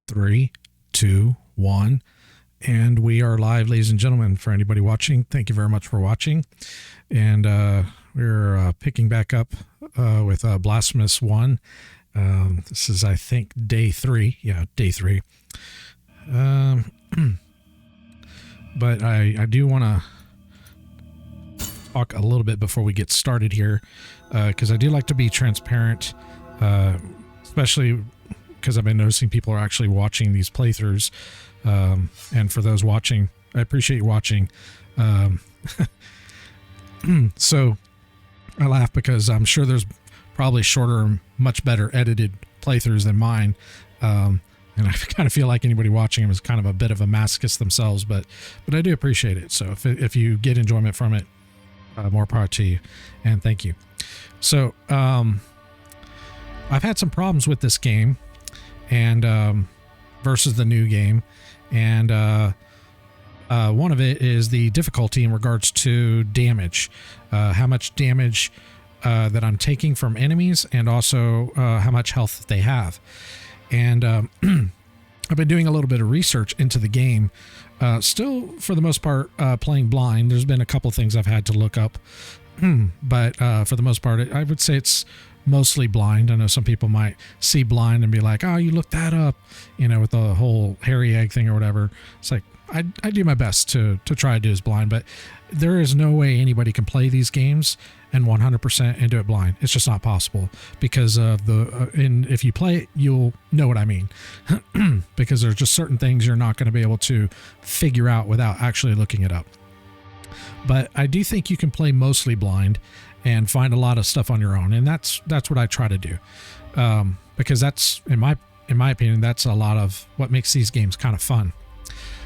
3, 2, 1. And we are live, ladies and gentlemen. For anybody watching, thank you very much for watching. And we're picking back up with Blasphemous 1. This is, I think, day 3. Yeah, day 3. But I do want to talk a little bit before we get started here, because I do like to be transparent, especially because I've been noticing people are actually watching these playthroughs. And for those watching, I appreciate you watching. So I laugh because I'm sure there's probably shorter, much better edited playthroughs than mine. And I kind of feel like anybody watching them is kind of a bit of a masochist themselves, but I do appreciate it. So if you get enjoyment from it, more power to you, and thank you. So I've had some problems with this game, and versus the new game, and one of it is the difficulty in regards to damage, how much damage that I'm taking from enemies, and also how much health they have. And I've been doing a little bit of research into the game, still for the most part playing blind. There's been a couple things I've had to look up, but for the most part I would say it's mostly blind. I know some people might see blind and be like, oh, you looked that up, with the whole hairy egg thing or whatever. It's like I do my best to try to do as blind, but there is no way anybody can play these games and 100% and do it blind. It's just not possible, because of the and if you play it, you'll know what I mean. Because there's just certain things you're not going to be able to figure out without actually looking it up. But I do think you can play mostly blind and find a lot of stuff on your own, and that's what I try to do, because that's in my opinion, that's a lot of what makes these games kind of fun.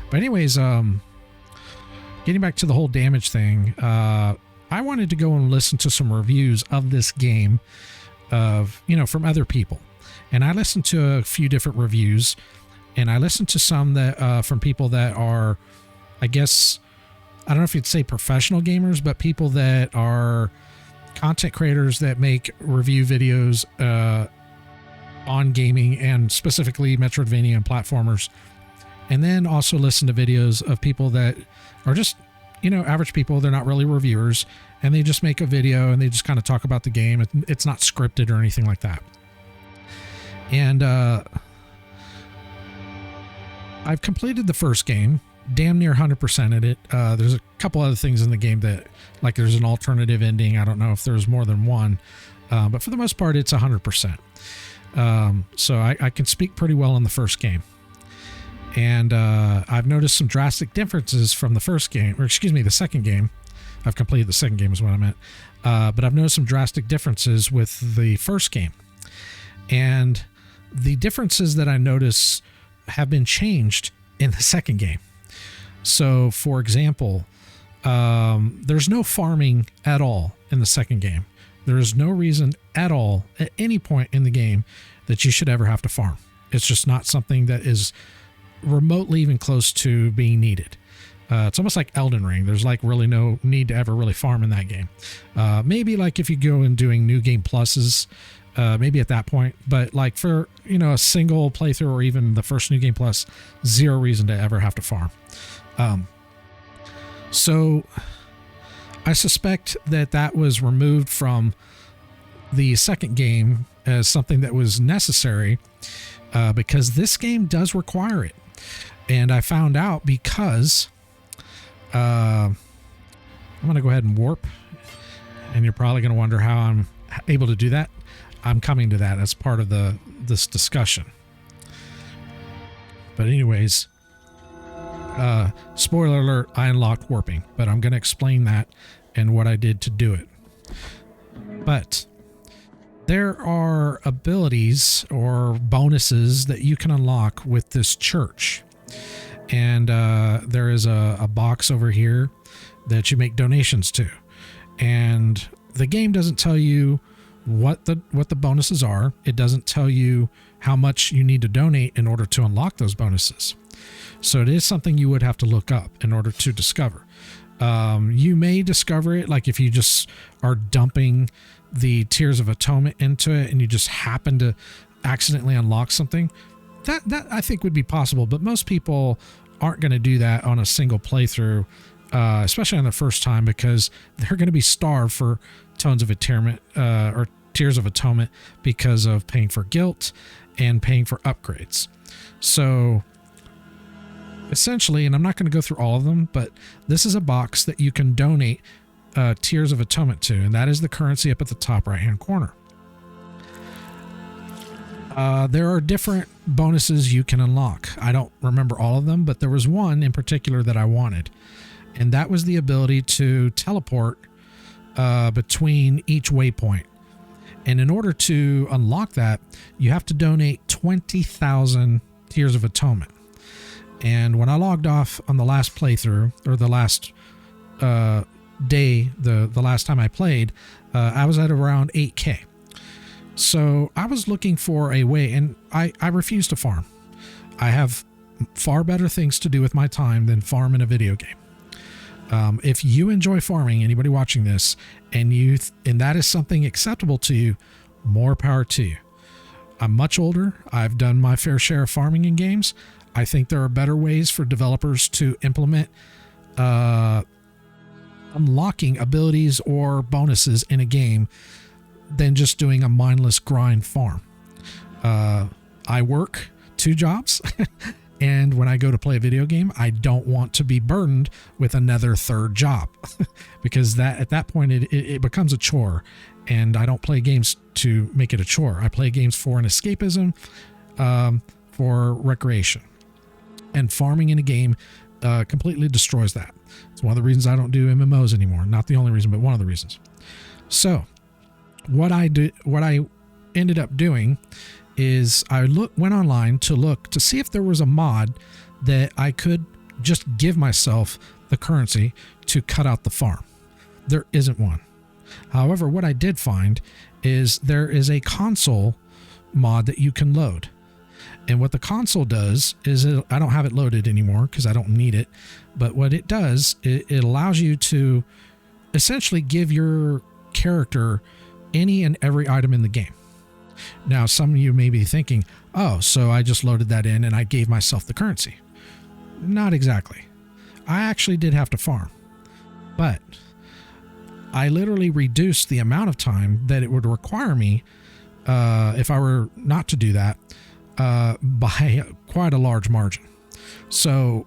But anyways, getting back to the whole damage thing, I wanted to go and listen to some reviews of this game, from other people, and I listened to a few different reviews, and I listened to some that from people that are, I guess, I don't know if you'd say professional gamers, but people that are content creators that make review videos on gaming, and specifically Metroidvania and platformers. And then also listen to videos of people that are just, average people. They're not really reviewers, and they just make a video and they just kind of talk about the game. It's not scripted or anything like that. And I've completed the first game, damn near 100%ed it. There's a couple other things in the game that, like, there's an alternative ending. I don't know if there's more than one, but for the most part, it's 100%. So I can speak pretty well in the first game. And I've noticed some drastic differences from the first game, or excuse me, the second game. I've completed the second game is what I meant. But I've noticed some drastic differences with the first game. And the differences that I notice have been changed in the second game. So, for example, there's no farming at all in the second game. There is no reason at all, at any point in the game, that you should ever have to farm. It's just not something that is remotely even close to being needed. It's almost like Elden Ring. There's like really no need to ever really farm in that game. Maybe like if you go and doing new game pluses, maybe at that point, but like for, a single playthrough or even the first new game plus, zero reason to ever have to farm. So I suspect that was removed from the second game as something that was necessary, because this game does require it. And I found out because I'm going to go ahead and warp, and you're probably going to wonder how I'm able to do that. I'm coming to that as part of this discussion. But anyways, spoiler alert, I unlocked warping, but I'm going to explain that and what I did to do it. But there are abilities or bonuses that you can unlock with this church. And there is a box over here that you make donations to. And the game doesn't tell you what the bonuses are. It doesn't tell you how much you need to donate in order to unlock those bonuses. So it is something you would have to look up in order to discover. You may discover it like if you just are dumping the Tears of Atonement into it and you just happen to accidentally unlock something. that I think would be possible, but most people aren't going to do that on a single playthrough, especially on the first time, because they're going to be starved for Tones of Atonement or Tears of Atonement because of paying for guilt and paying for upgrades. So essentially, and I'm not going to go through all of them, but this is a box that you can donate Tears of Atonement to, and that is the currency up at the top right hand corner. There are different bonuses you can unlock. I don't remember all of them, but there was one in particular that I wanted, and that was the ability to teleport between each waypoint. And in order to unlock that, you have to donate 20,000 Tears of Atonement. And when I logged off on the last playthrough, or the last day, the last time I played, I was at around 8K. So I was looking for a way, and I refuse to farm. I have far better things to do with my time than farm in a video game. If you enjoy farming, anybody watching this, and that is something acceptable to you, more power to you. I'm much older. I've done my fair share of farming in games. I think there are better ways for developers to implement unlocking abilities or bonuses in a game than just doing a mindless grind farm. I work 2 jobs, and when I go to play a video game, I don't want to be burdened with another 3rd job because at that point it becomes a chore, and I don't play games to make it a chore. I play games for an escapism, for recreation, and farming in a game completely destroys that. It's one of the reasons I don't do MMOs anymore. Not the only reason, but one of the reasons. So what I ended up doing is I went online to see if there was a mod that I could just give myself the currency to cut out the farm. There isn't one. However, what I did find is there is a console mod that you can load. And what the console does is I don't have it loaded anymore because I don't need it. But what it does, it allows you to essentially give your character any and every item in the game. Now, some of you may be thinking, oh, so I just loaded that in and I gave myself the currency. Not exactly. I actually did have to farm, but I literally reduced the amount of time that it would require me if I were not to do that by quite a large margin. So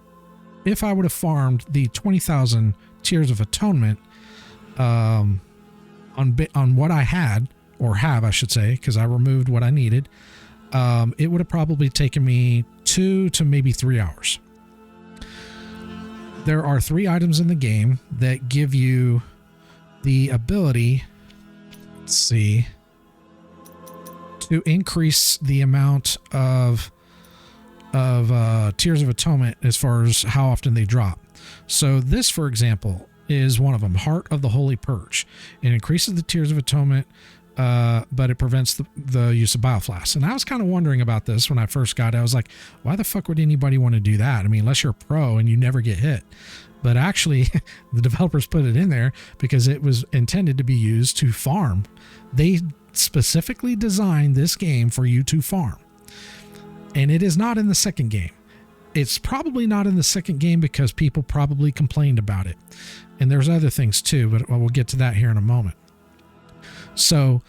if I would have farmed the 20,000 Tears of Atonement on what I had, or have, I should say, because I removed what I needed, it would have probably taken me 2 to maybe 3 hours. There are 3 items in the game that give you the ability, let's see, to increase the amount of Tears of Atonement as far as how often they drop. So this, for example, is one of them, Heart of the Holy Purge. It increases the Tears of Atonement, but it prevents the use of bioflasks. And I was kind of wondering about this when I first got it. I was like, why the fuck would anybody want to do that? I mean, unless you're a pro and you never get hit. But actually, the developers put it in there because it was intended to be used to farm. They specifically designed this game for you to farm. And it is not in the second game. It's probably not in the second game because people probably complained about it. And there's other things too, but we'll get to that here in a moment. So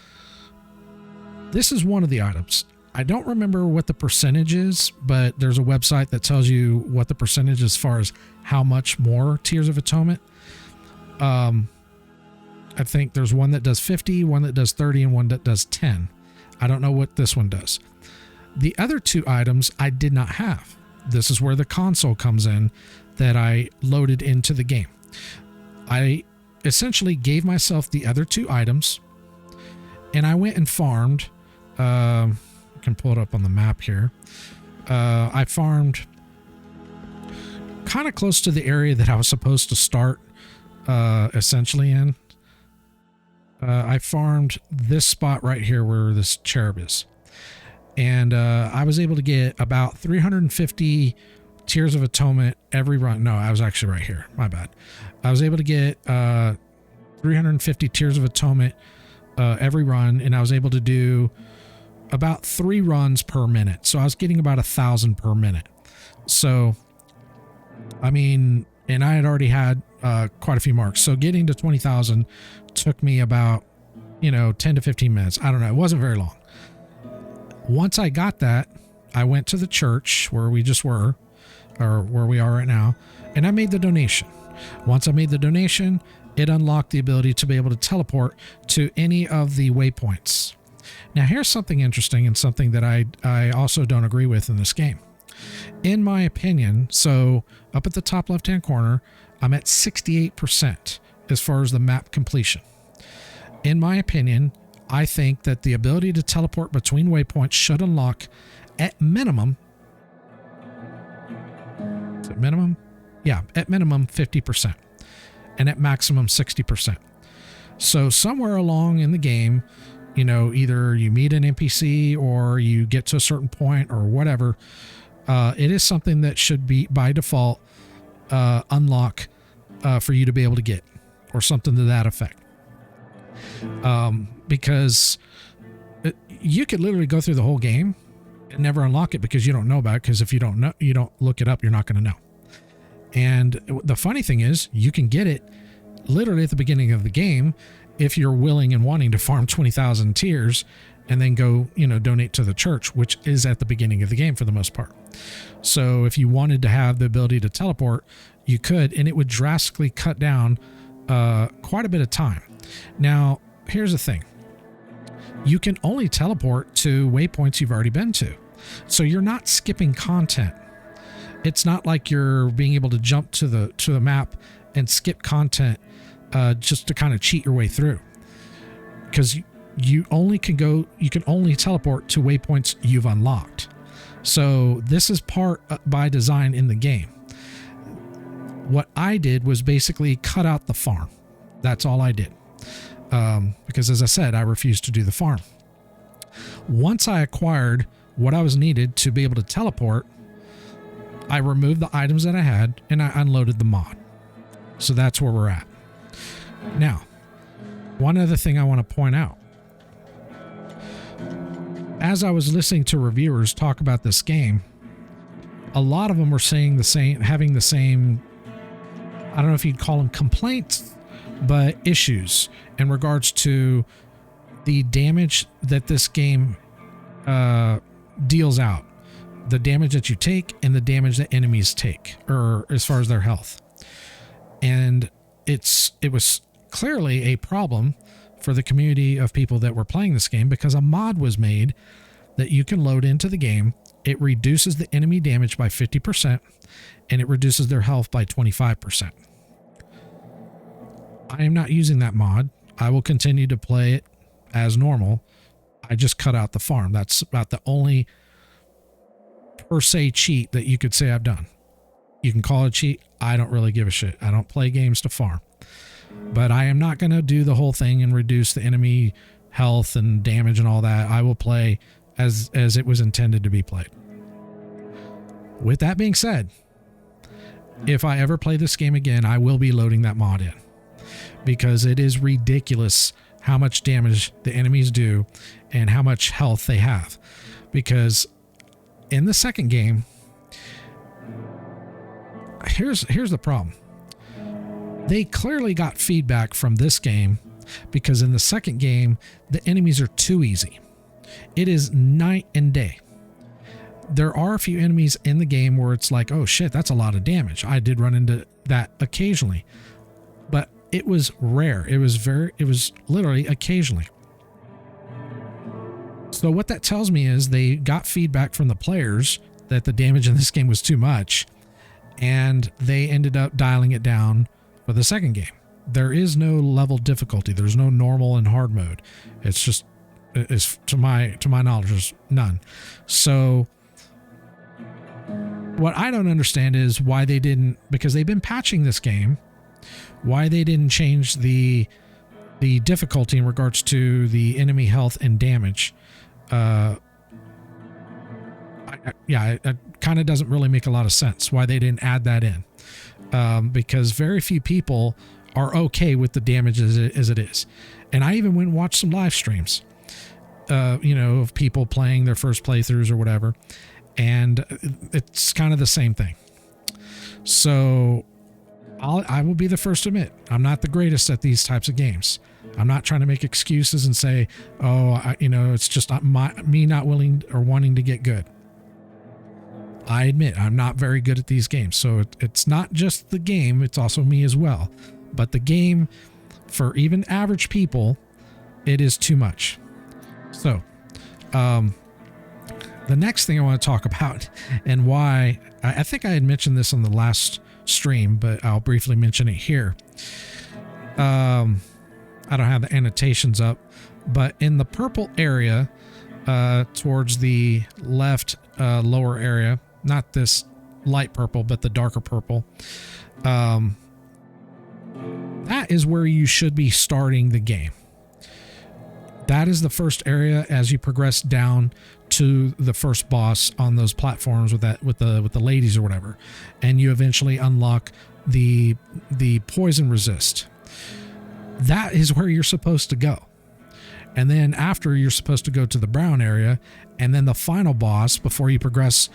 this is one of the items. I don't remember what the percentage is, but there's a website that tells you what the percentage as far as how much more Tears of Atonement. I think there's one that does 50, one that does 30, and one that does 10. I don't know what this one does. The other 2 items I did not have. This is where the console comes in that I loaded into the game. I essentially gave myself the other 2 items, and I went and farmed. I can pull it up on the map here. I farmed kind of close to the area that I was supposed to start essentially in. I farmed this spot right here where this cherub is. And I was able to get about 350 Tears of Atonement every run. No, I was actually right here. My bad. I was able to get 350 Tears of Atonement every run, and I was able to do about 3 runs per minute. So I was getting about 1,000 per minute. So, I mean, and I had already had quite a few marks. So getting to 20,000 took me about, 10 to 15 minutes. I don't know. It wasn't very long. Once I got that, I went to the church where we just were, or where we are right now, and I made the donation. Once I made the donation, it unlocked the ability to be able to teleport to any of the waypoints. Now, here's something interesting and something that I also don't agree with in this game. In my opinion, so up at the top left-hand corner, I'm at 68% as far as the map completion. In my opinion, I think that the ability to teleport between waypoints should unlock at minimum, is it minimum? Yeah, at minimum 50% and at maximum 60%. So somewhere along in the game, either you meet an NPC or you get to a certain point or whatever, it is something that should be by default unlock for you to be able to get, or something to that effect. Because you could literally go through the whole game and never unlock it because you don't know about it. Because if you don't know, you don't look it up, you're not going to know. And the funny thing is, you can get it literally at the beginning of the game if you're willing and wanting to farm 20,000 tiers and then go, donate to the church, which is at the beginning of the game for the most part. So if you wanted to have the ability to teleport, you could, and it would drastically cut down quite a bit of time. Now, here's the thing. You can only teleport to waypoints you've already been to. So you're not skipping content. It's not like you're being able to jump to the map and skip content just to kind of cheat your way through. Because you can only teleport to waypoints you've unlocked. So this is part by design in the game. What I did was basically cut out the farm. That's all I did. Because as I said, I refused to do the farm. Once I acquired what I was needed to be able to teleport, I removed the items that I had and I unloaded the mod. So that's where we're at. Now, one other thing I want to point out. As I was listening to reviewers talk about this game, a lot of them were saying having the same, I don't know if you'd call them complaints, but issues in regards to the damage that this game deals out, the damage that you take and the damage that enemies take, or as far as their health. And it was clearly a problem for the community of people that were playing this game, because a mod was made that you can load into the game. It reduces the enemy damage by 50% and it reduces their health by 25%. I am not using that mod. I will continue to play it as normal. I just cut out the farm. That's about the only per se cheat that you could say I've done. You can call it cheat. I don't really give a shit. I don't play games to farm. But I am not going to do the whole thing and reduce the enemy health and damage and all that. I will play as it was intended to be played. With that being said, if I ever play this game again, I will be loading that mod in, because it is ridiculous how much damage the enemies do and how much health they have. Because in the second game, here's the problem. They clearly got feedback from this game, because in the second game, the enemies are too easy. It is night and day. There are a few enemies in the game where it's like, oh shit, that's a lot of damage. I did run into that occasionally, but it was rare. It was literally occasionally. So what that tells me is they got feedback from the players that the damage in this game was too much, and they ended up dialing it down for the second game. There is no level difficulty. There's no normal and hard mode. It's just, to my knowledge, there's none. So what I don't understand is why they didn't, because they've been patching this game, why they didn't change the difficulty in regards to the enemy health and damage. It kind of doesn't really make a lot of sense why they didn't add that in. Because very few people are okay with the damage as it is. And I even went and watched some live streams. of people playing their first playthroughs or whatever. And it's kind of the same thing. So I will be the first to admit, I'm not the greatest at these types of games. I'm not trying to make excuses and say, it's just not me not willing or wanting to get good. I admit I'm not very good at these games. So it's not just the game, it's also me as well. But the game, for even average people, it is too much. So, the next thing I want to talk about, and why, I think I had mentioned this on the last stream, but I'll briefly mention it here. I don't have the annotations up, but in the purple area, towards the left lower area, not this light purple, but the darker purple, that is where you should be starting the game. That is the first area as you progress down to the first boss on those platforms with the ladies or whatever, and you eventually unlock the poison resist. That is where you're supposed to go. And then after, you're supposed to go to the brown area, and then the final boss before you progress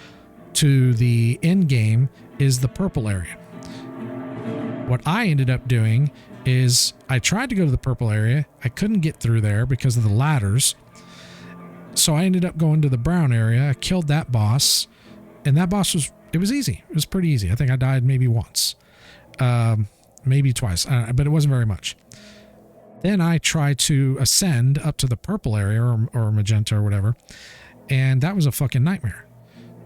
to the end game is the purple area. What I ended up doing is I tried to go to the purple area. I couldn't get through there because of the ladders. So I ended up going to the brown area. I killed that boss, and that boss it was easy. It was pretty easy. I think I died maybe once, maybe twice, but it wasn't very much. Then I tried to ascend up to the purple area or magenta or whatever, and that was a fucking nightmare.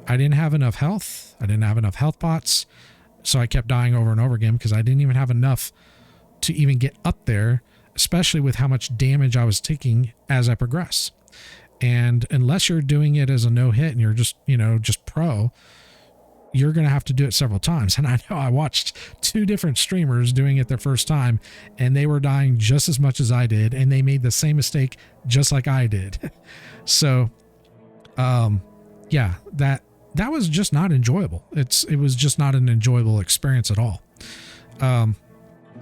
I didn't have enough health. I didn't have enough health pots, so I kept dying over and over again because I didn't even have enough to even get up there, especially with how much damage I was taking as I progress. And unless you're doing it as a no hit and you're just pro, you're going to have to do it several times. And I know I watched 2 different streamers doing it their first time, and they were dying just as much as I did, and they made the same mistake just like I did. So, yeah, that was just not enjoyable. It was just not an enjoyable experience at all.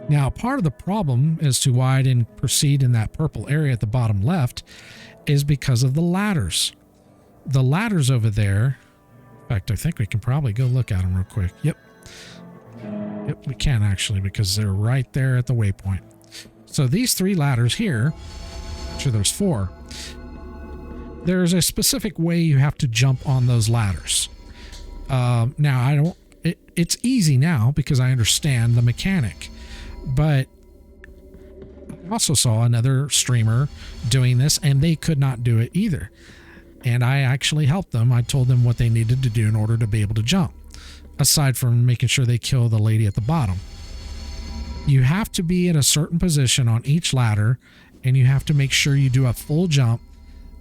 Now, part of the problem as to why I didn't proceed in that purple area at the bottom left is because of the ladders. The ladders over there, in fact, I think we can probably go look at them real quick. Yep, we can actually, because they're right there at the waypoint. So these 3 ladders here, actually there's 4, there's a specific way you have to jump on those ladders. Now, it's easy now because I understand the mechanic. But I also saw another streamer doing this, and they could not do it either. And I actually helped them. I told them what they needed to do in order to be able to jump, aside from making sure they kill the lady at the bottom. You have to be in a certain position on each ladder, and you have to make sure you do a full jump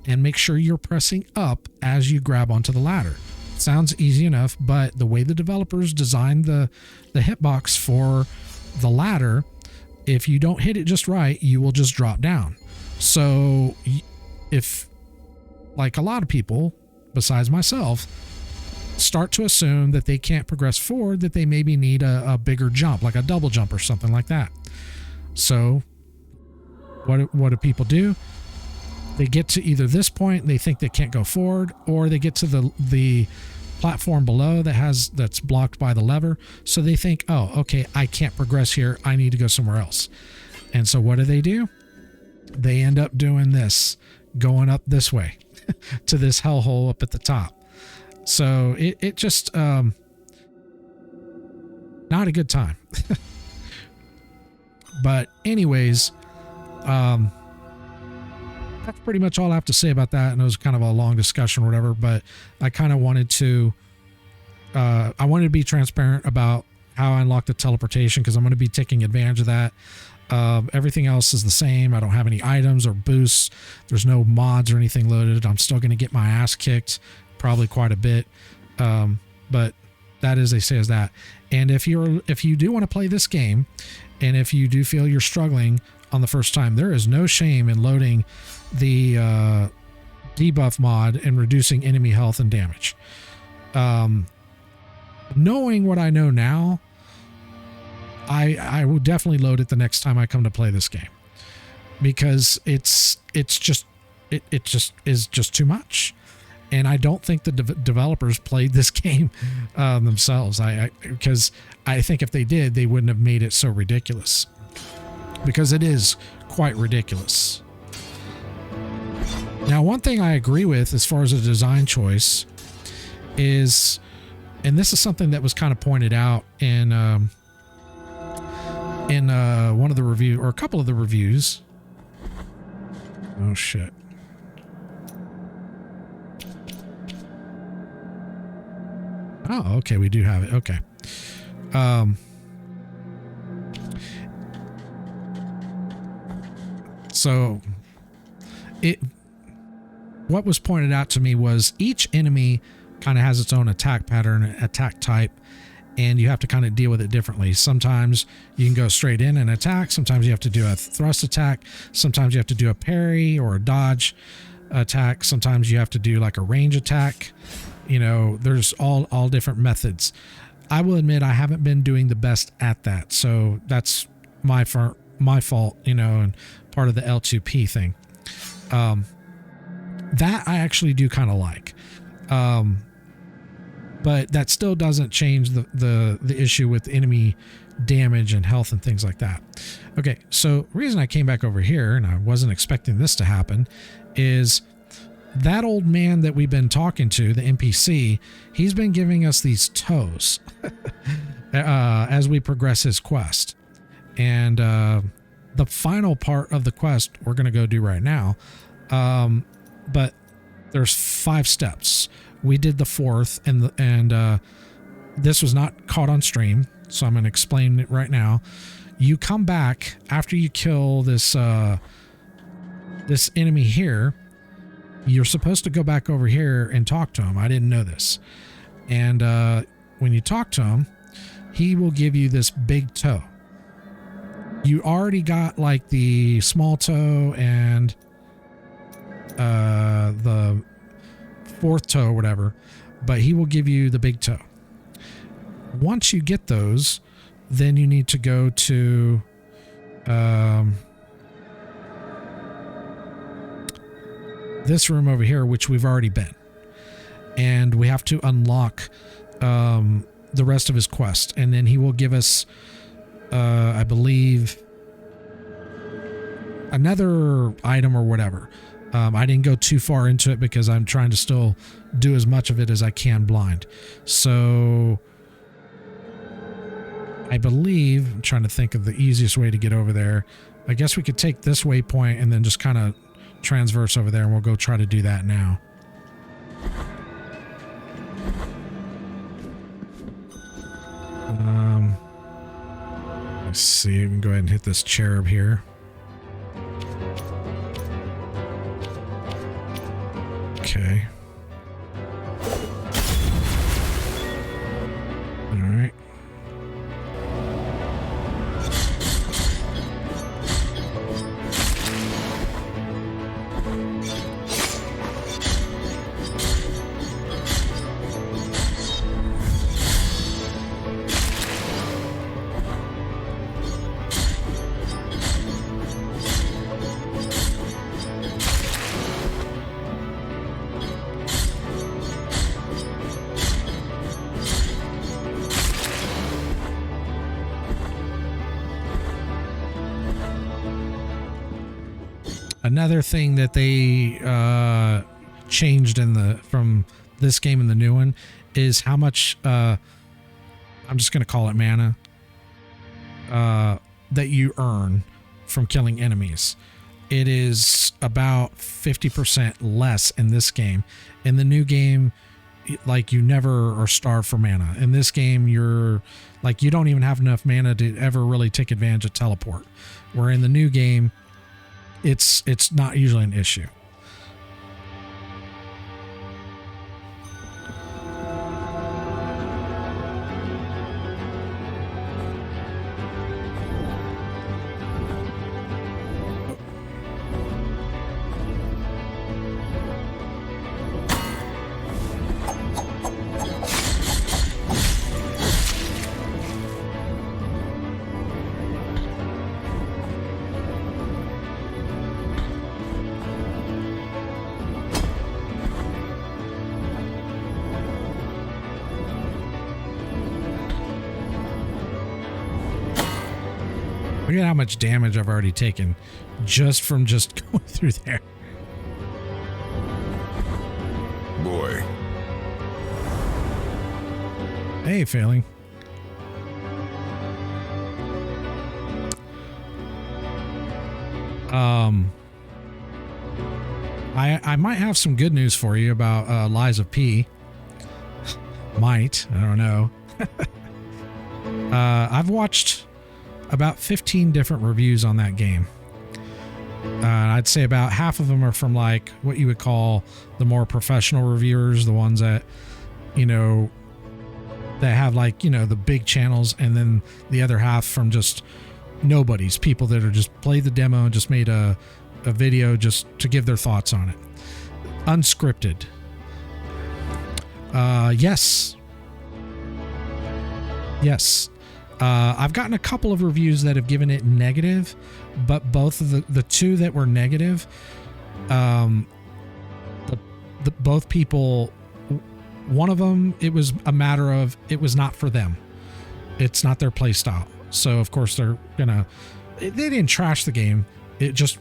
and make sure you're pressing up as you grab onto the ladder. Sounds easy enough, but the way the developers designed the hitbox for the ladder, if you don't hit it just right, you will just drop down. So if, like a lot of people besides myself, start to assume that they can't progress forward, that they maybe need a bigger jump, like a double jump or something like that. So what do people do? They get to either this point and they think they can't go forward, or they get to the platform below that's blocked by the lever. So they think, oh, okay, I can't progress here. I need to go somewhere else. And so what do? They end up doing this, going up this way to this hellhole up at the top. So it just, not a good time. But anyways, that's pretty much all I have to say about that. And it was kind of a long discussion or whatever, but I kind of wanted to, be transparent about how I unlocked the teleportation, because I'm going to be taking advantage of that. Everything else is the same. I don't have any items or boosts. There's no mods or anything loaded. I'm still going to get my ass kicked, probably quite a bit. But that is, they say, is that. And if you do want to play this game, and if you do feel you're struggling on the first time, there is no shame in loading the debuff mod and reducing enemy health and damage. Knowing what I know now, I will definitely load it the next time I come to play this game, because it's it just is just too much. And I don't think the developers played this game themselves. Because I think if they did, they wouldn't have made it so ridiculous, because it is quite ridiculous. Now, one thing I agree with as far as a design choice is, and this is something that was kind of pointed out in one of the review, or a couple of the reviews. Oh shit. Oh, okay, we do have it. Okay. So what was pointed out to me was each enemy kind of has its own attack pattern, attack type, and you have to kind of deal with it differently. Sometimes you can go straight in and attack. Sometimes you have to do a thrust attack. Sometimes you have to do a parry or a dodge attack. Sometimes you have to do like a range attack. You know, there's all different methods. I will admit I haven't been doing the best at that, so that's my fault, you know, and part of the L2P thing. That I actually do kind of like, but that still doesn't change the issue with enemy damage and health and things like that. Okay, so the reason I came back over here, and I wasn't expecting this to happen, is that old man that we've been talking to, the NPC, he's been giving us these toes as we progress his quest. And the final part of the quest we're going to go do right now. But there's 5 steps. We did the 4th, and this was not caught on stream, so I'm going to explain it right now. You come back after you kill this this enemy here. You're supposed to go back over here and talk to him. I didn't know this. And when you talk to him, he will give you this big toe. You already got like the small toe and the 4th toe or whatever, but he will give you the big toe. Once you get those, then you need to go to this room over here, which we've already been, and we have to unlock the rest of his quest, and then he will give us I believe another item or whatever. I didn't go too far into it because I'm trying to still do as much of it as I can blind. So I believe, I'm trying to think of the easiest way to get over there. I guess we could take this waypoint and then just kind of transverse over there, and we'll go try to do that now. Let's see, we can go ahead and hit this cherub here. Okay. All right. Another thing that they changed from this game and the new one is how much I'm just going to call it mana that you earn from killing enemies. It is about 50% less in this game. In the new game, like, you never are starved for mana. In this game, you're like, you don't even have enough mana to ever really take advantage of teleport. Where in the new game, it's not usually an issue. Look at how much damage I've already taken just from just going through there. Boy. Hey, failing. I might have some good news for you about Lies of P. Might. I don't know. I've watched about 15 different reviews on that game. I'd say about half of them are from like what you would call the more professional reviewers, the ones that, you know, that have like, you know, the big channels, and then the other half from just nobodies, people that are just played the demo and just made a video just to give their thoughts on it. Unscripted. Yes. I've gotten a couple of reviews that have given it negative, but both of the two that were negative, both people, one of them, it was a matter of it was not for them. It's not their play style. So of course they didn't trash the game. It's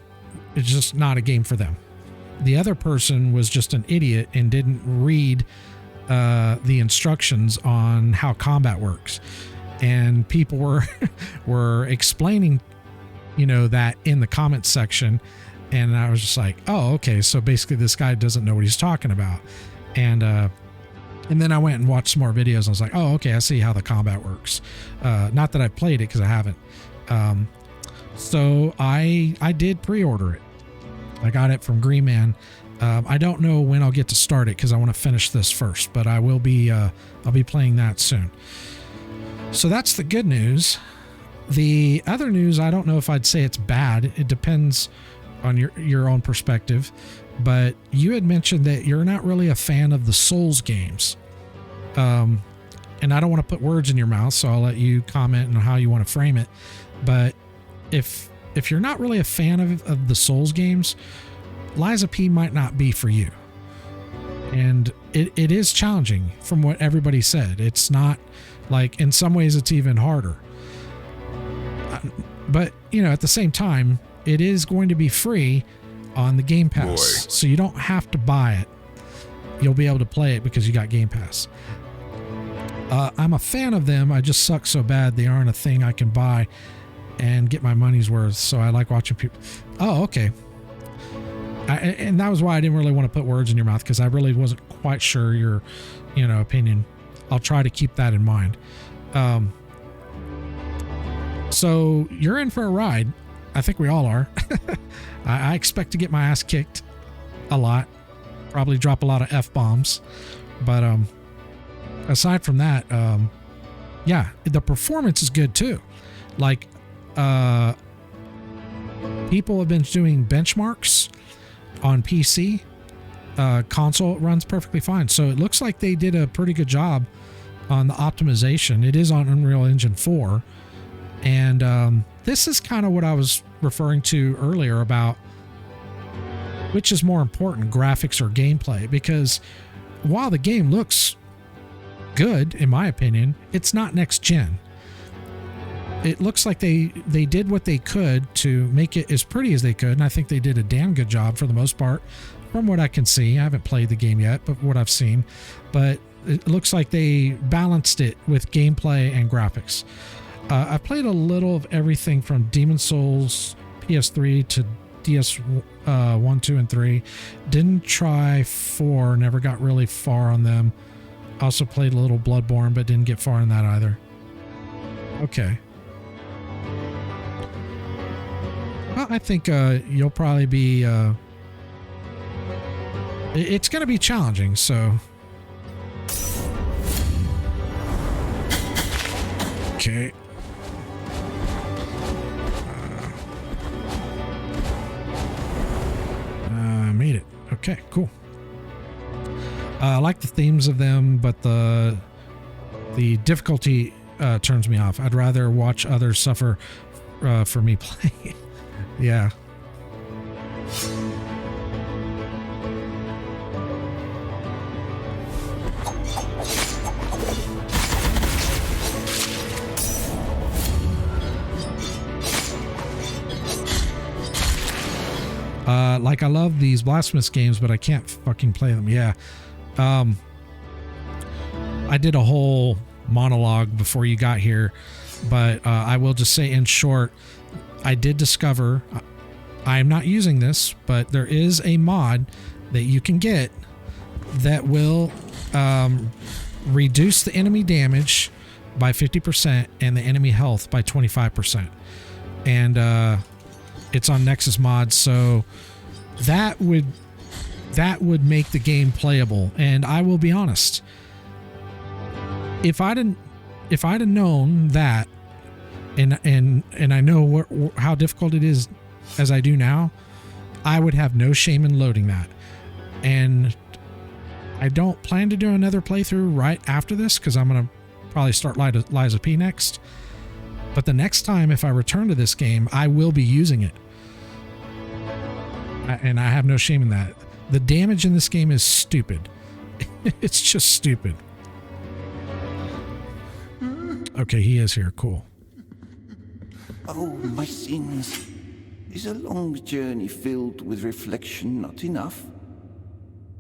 just not a game for them. The other person was just an idiot and didn't read the instructions on how combat works. And people were explaining, you know, that in the comments section. And I was just like, oh, okay. So basically this guy doesn't know what he's talking about. And then I went and watched some more videos. And I was like, oh, okay, I see how the combat works. Not that I've played it because I haven't. So I did pre-order it. I got it from Green Man. I don't know when I'll get to start it because I want to finish this first, but I will be, I'll be playing that soon. So that's the good news. The other news, I don't know if I'd say it's bad. It depends on your own perspective, but you had mentioned that you're not really a fan of the Souls games. And I don't want to put words in your mouth, so I'll let you comment on how you want to frame it. But if you're not really a fan of the Souls games, Lies of P might not be for you. And it is challenging from what everybody said. It's not like, in some ways it's even harder. But, you know, at the same time, it is going to be free on the Game Pass. Boy. So you don't have to buy it. You'll be able to play it because you got Game Pass. I'm a fan of them. I just suck so bad they aren't a thing I can buy and get my money's worth. So I like watching people. Oh, okay. And that was why I didn't really want to put words in your mouth, because I really wasn't quite sure your, you know, opinion. I'll try to keep that in mind. So you're in for a ride. I think we all are. I expect to get my ass kicked a lot. Probably drop a lot of F-bombs. But aside from that, yeah, the performance is good too. Like, people have been doing benchmarks on PC. Console runs perfectly fine. So it looks like they did a pretty good job on the optimization. It is on Unreal Engine 4. And this is kind of what I was referring to earlier about which is more important, graphics or gameplay. Because while the game looks good, in my opinion, it's not next gen. It looks like they did what they could to make it as pretty as they could, and I think they did a damn good job for the most part, from what I can see. I haven't played the game yet, but what I've seen. But it looks like they balanced it with gameplay and graphics. I played a little of everything from Demon Souls PS3 to DS 1, 2, and 3. Didn't try 4, never got really far on them. Also played a little Bloodborne, but didn't get far in that either. Okay. Well, I think you'll probably be... it's going to be challenging, so... Okay. Made it. Okay, cool. I like the themes of them, but the difficulty turns me off. I'd rather watch others suffer for me playing. Yeah. like I love these Blasphemous games, but I can't fucking play them. Yeah. I did a whole monologue before you got here, but I will just say in short, I did discover, I'm not using this, but there is a mod that you can get that will reduce the enemy damage by 50% and the enemy health by 25%. And it's on Nexus Mods, so that would make the game playable. And I will be honest, if I'd have known that, and I know how difficult it is as I do now, I would have no shame in loading that. And I don't plan to do another playthrough right after this, because I'm going to probably start Lies of P next. But the next time, if I return to this game, I will be using it. And I have no shame in that. The damage in this game is stupid. It's just stupid. Okay, he is here. Cool. Oh, my sins. Is a long journey filled with reflection not enough?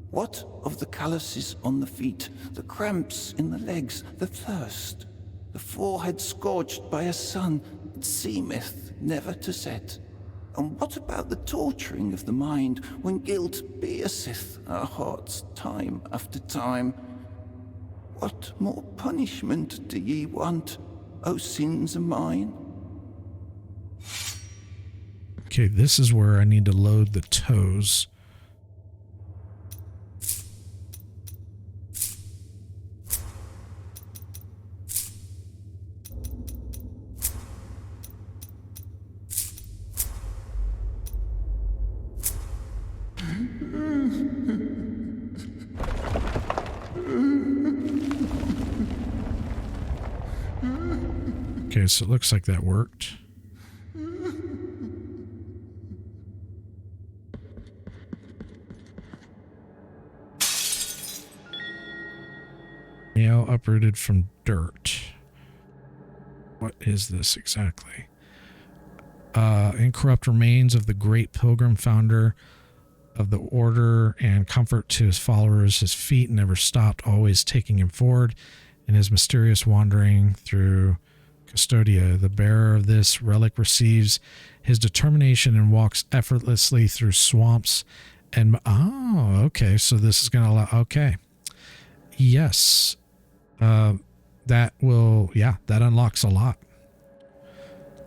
What of the calluses on the feet, the cramps in the legs, the thirst, the forehead scorched by a sun that seemeth never to set? And what about the torturing of the mind when guilt pierceth our hearts time after time? What more punishment do ye want, O sins of mine? Okay, this is where I need to load the toes. Okay, so it looks like that worked. Nail uprooted from dirt. What is this exactly? Incorrupt remains of the great pilgrim, founder of the order, and comfort to his followers. His feet never stopped, always taking him forward in his mysterious wandering through Custodia. The bearer of this relic receives his determination and walks effortlessly through swamps and... Oh, okay. So this is going to allow... Okay. Yes. That will... Yeah, that unlocks a lot.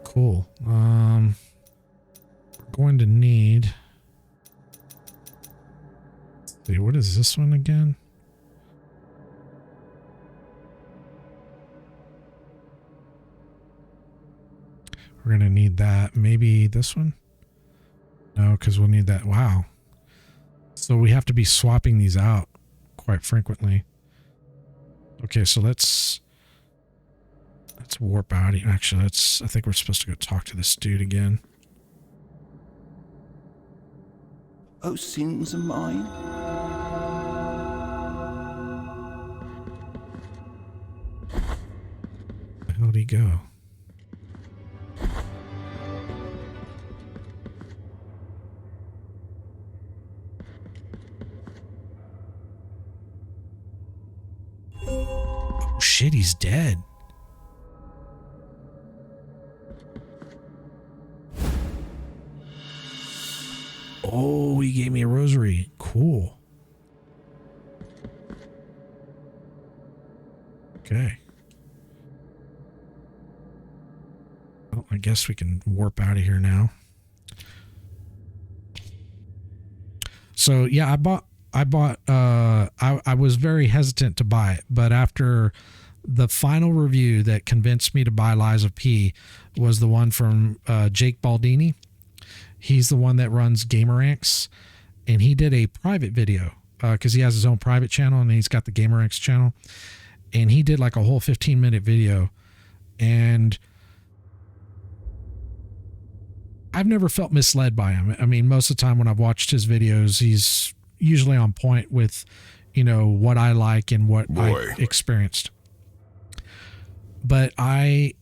Cool. We're going to need... Let's see, what is this one again? We're going to need that. Maybe this one? No, because we'll need that. Wow. So we have to be swapping these out quite frequently. Okay, so let's warp out. Actually, I think we're supposed to go talk to this dude again. O sins of mine. Where did he go? Oh shit, he's dead. Oh, he gave me a rosary. Cool. Okay. Well, I guess we can warp out of here now. So yeah, I was very hesitant to buy it, but after the final review that convinced me to buy Lies of P was the one from Jake Baldini. He's the one that runs Gameranx, and he did a private video because he has his own private channel and he's got the Gameranx channel, and he did like a whole 15-minute video. And I've never felt misled by him. I mean, most of the time when I've watched his videos, he's usually on point with, you know, what I like and what I experienced. But I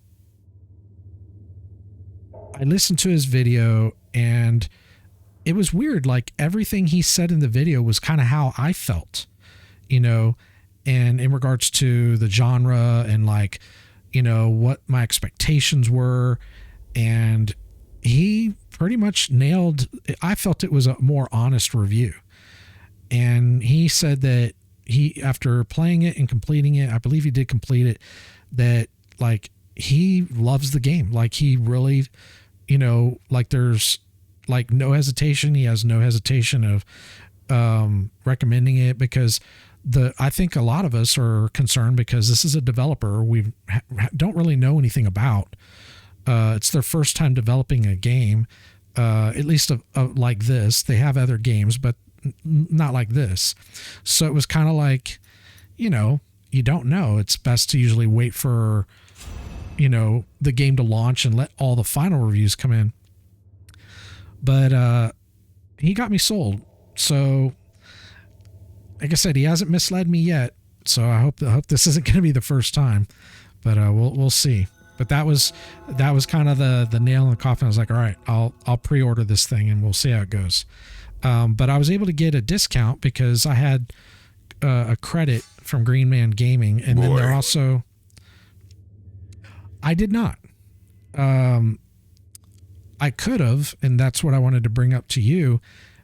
listened to his video, and it was weird. Like everything he said in the video was kind of how I felt, and in regards to the genre and like, what my expectations were. And he pretty much nailed, I felt it was a more honest review. And he said that after playing it and completing it, I believe he did complete it, that like he loves the game. Like he really, like there's like no hesitation. He has no hesitation of recommending it, because I think a lot of us are concerned because this is a developer we don't really know anything about. It's their first time developing a game, at least like this. They have other games, but not like this. So it was kind of like, you don't know. It's best to usually wait for, the game to launch and let all the final reviews come in. But he got me sold. So like I said, he hasn't misled me yet. So I hope this isn't going to be the first time, but we'll see. But that was kind of the nail in the coffin. I was like, all right, I'll pre-order this thing and we'll see how it goes. But I was able to get a discount because I had a credit from Green Man Gaming, and then they're also. I did not. I could have, and that's what I wanted to bring up to you,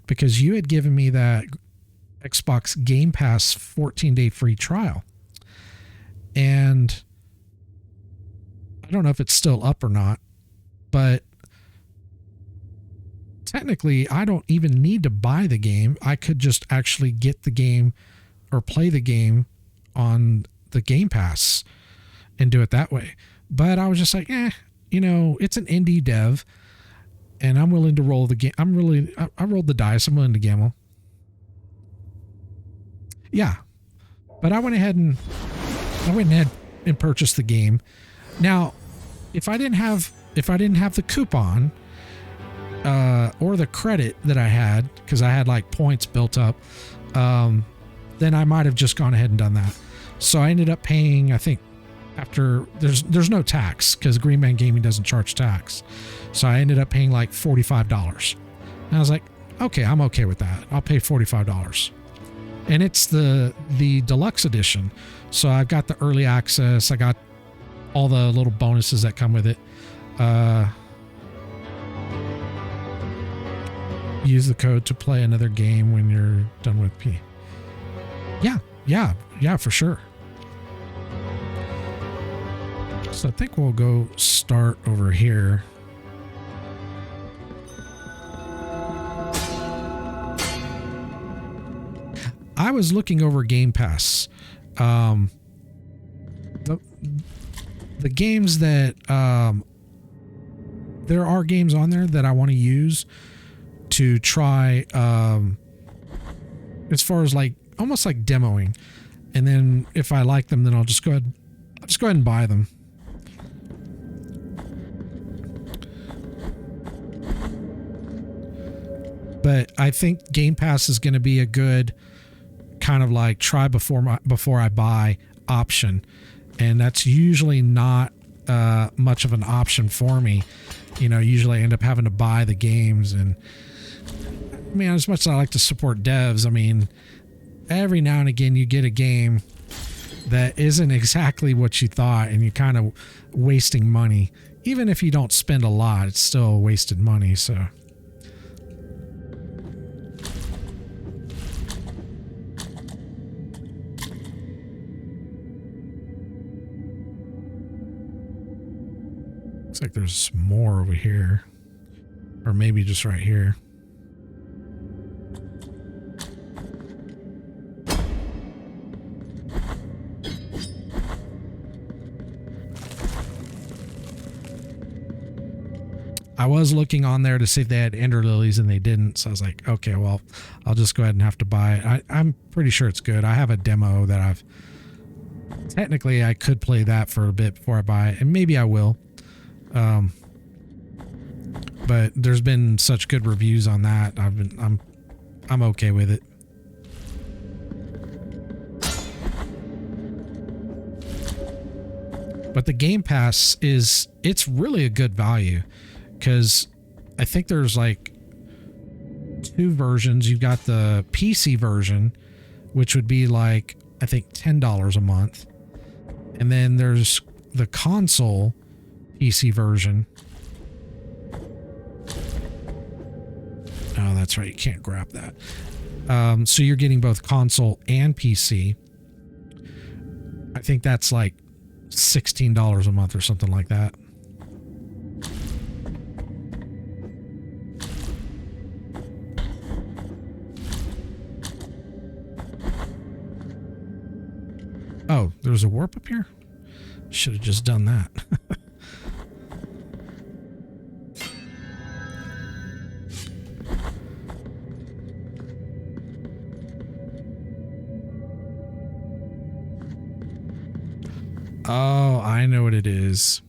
because you had given me that Xbox Game Pass 14-day free trial, and I don't know if it's still up or not, but technically I don't even need to buy the game. I could just actually get the game or play the game on the Game Pass and do it that way. But I was just like, it's an indie dev and I'm willing to roll the game. I rolled the dice. I'm willing to gamble. Yeah. But I went ahead and purchased the game. Now, if I didn't have the coupon or the credit that I had, because I had like points built up, then I might have just gone ahead and done that. So I ended up paying, I think, after there's no tax because Green Man Gaming doesn't charge tax. So I ended up paying like $45. And I was like, okay, I'm okay with that. I'll pay $45. And it's the deluxe edition. So I've got the early access. I got all the little bonuses that come with it. Use the code to play another game when you're done with P. Yeah, for sure. So I think we'll go start over here. I was looking over Game Pass. The games that there are games on there that I want to use to try as far as like almost like demoing, and then if I like them, then I'll just go ahead and buy them. But I think Game Pass is going to be a good kind of like try before I buy option, and that's usually not much of an option for me. Usually I end up having to buy the games, and I mean, as much as I like to support devs, I mean, every now and again you get a game that isn't exactly what you thought, and you're kind of wasting money. Even if you don't spend a lot, it's still wasted money. So. Looks like there's more over here, or maybe just right here. I was looking on there to see if they had Ender Lilies, and they didn't. So I was like, okay, well, I'll just go ahead and have to buy it. I'm pretty sure it's good. I have a demo that technically I could play that for a bit before I buy it, and maybe I will. But there's been such good reviews on that. I'm okay with it. But the Game Pass it's really a good value, because I think there's like two versions. You've got the PC version, which would be like, I think $10 a month. And then there's the console PC version. Oh, that's right. You can't grab that. So you're getting both console and PC. I think that's like $16 a month or something like that. Oh, there's a warp up here? Should have just done that. Oh, I know what it is.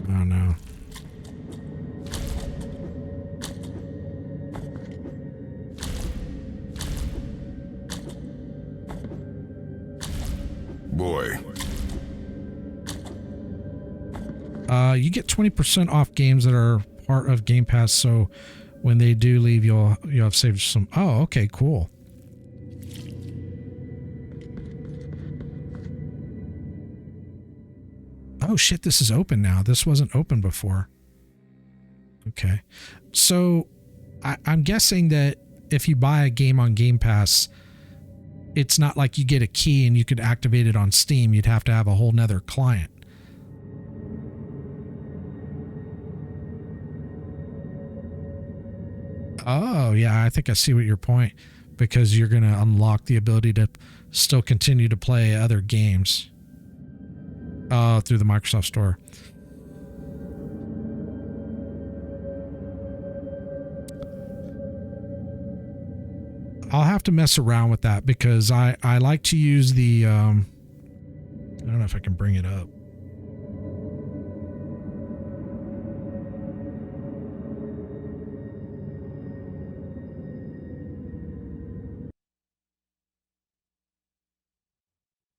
Oh no. Boy. You get 20% off games that are part of Game Pass, so when they do leave, you'll have saved some. Oh, okay, cool. Oh shit, this is open now. This wasn't open before. Okay. So I'm guessing that if you buy a game on Game Pass, it's not like you get a key and you could activate it on Steam. You'd have to have a whole nother client. Oh, yeah, I think I see what your point, because you're going to unlock the ability to still continue to play other games through the Microsoft Store. I'll have to mess around with that, because I like to use the, I don't know if I can bring it up.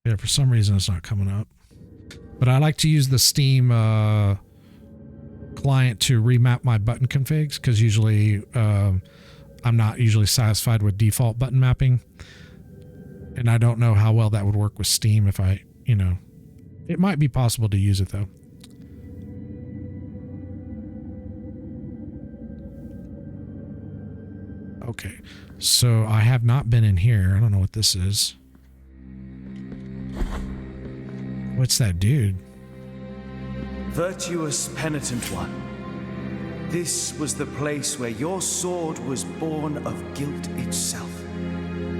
Yeah, for some reason it's not coming up. But I like to use the Steam client to remap my button configs, because usually I'm not usually satisfied with default button mapping. And I don't know how well that would work with Steam if I, it might be possible to use it though. Okay, so I have not been in here. I don't know what this is. What's that dude? Virtuous penitent one, this was the place where your sword was born of guilt itself,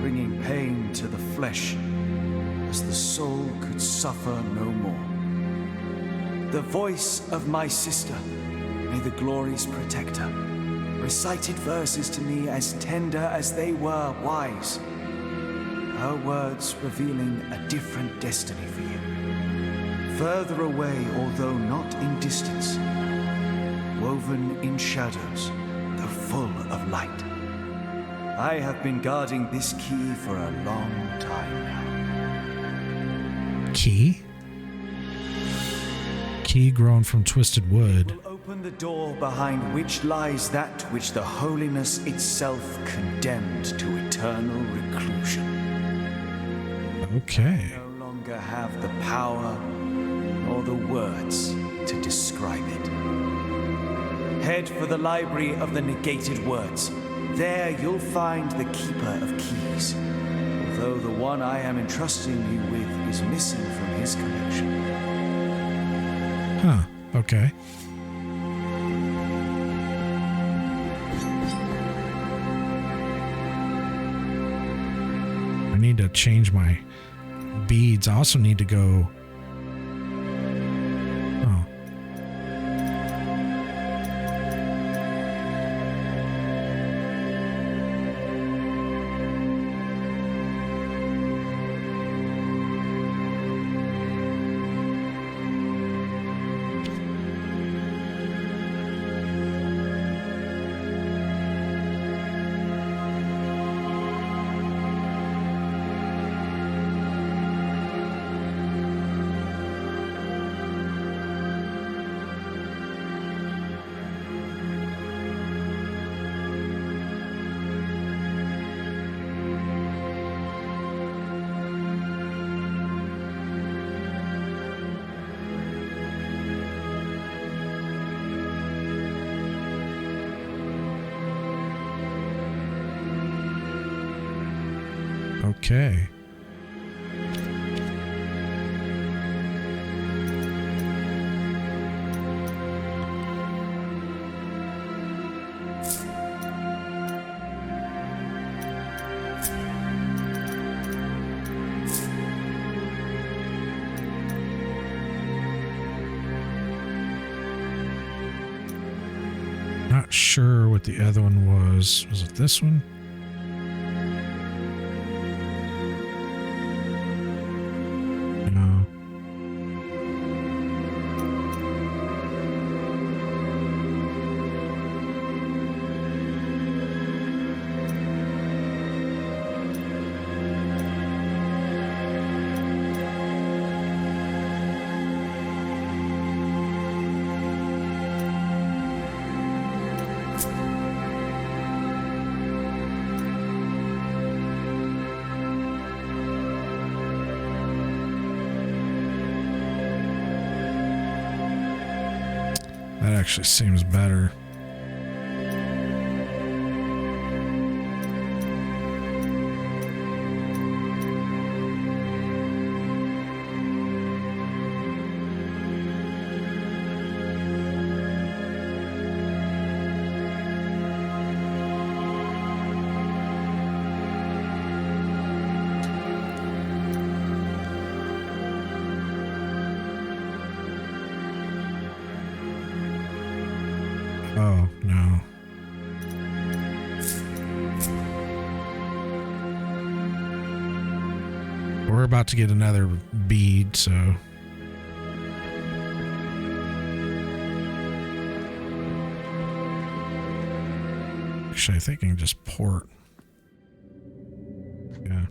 bringing pain to the flesh as the soul could suffer no more. The voice of my sister, may the glories protect her, recited verses to me as tender as they were wise, her words revealing a different destiny for you. Further away, although not in distance, woven in shadows, though full of light. I have been guarding this key for a long time now. Key? Key grown from twisted wood. Will open the door behind which lies that which the holiness itself condemned to eternal reclusion. Okay. I no longer have the power or the words to describe it. Head for the library of the negated words. There you'll find the keeper of keys, although the one I am entrusting you with is missing from his collection. Huh, okay. I need to change my beads. I also need to go... Oh. Okay. Not sure what the other one was. Was it this one? No. That actually seems better. Oh, no. We're about to get another bead, so... Actually, I think I can just port. Yeah.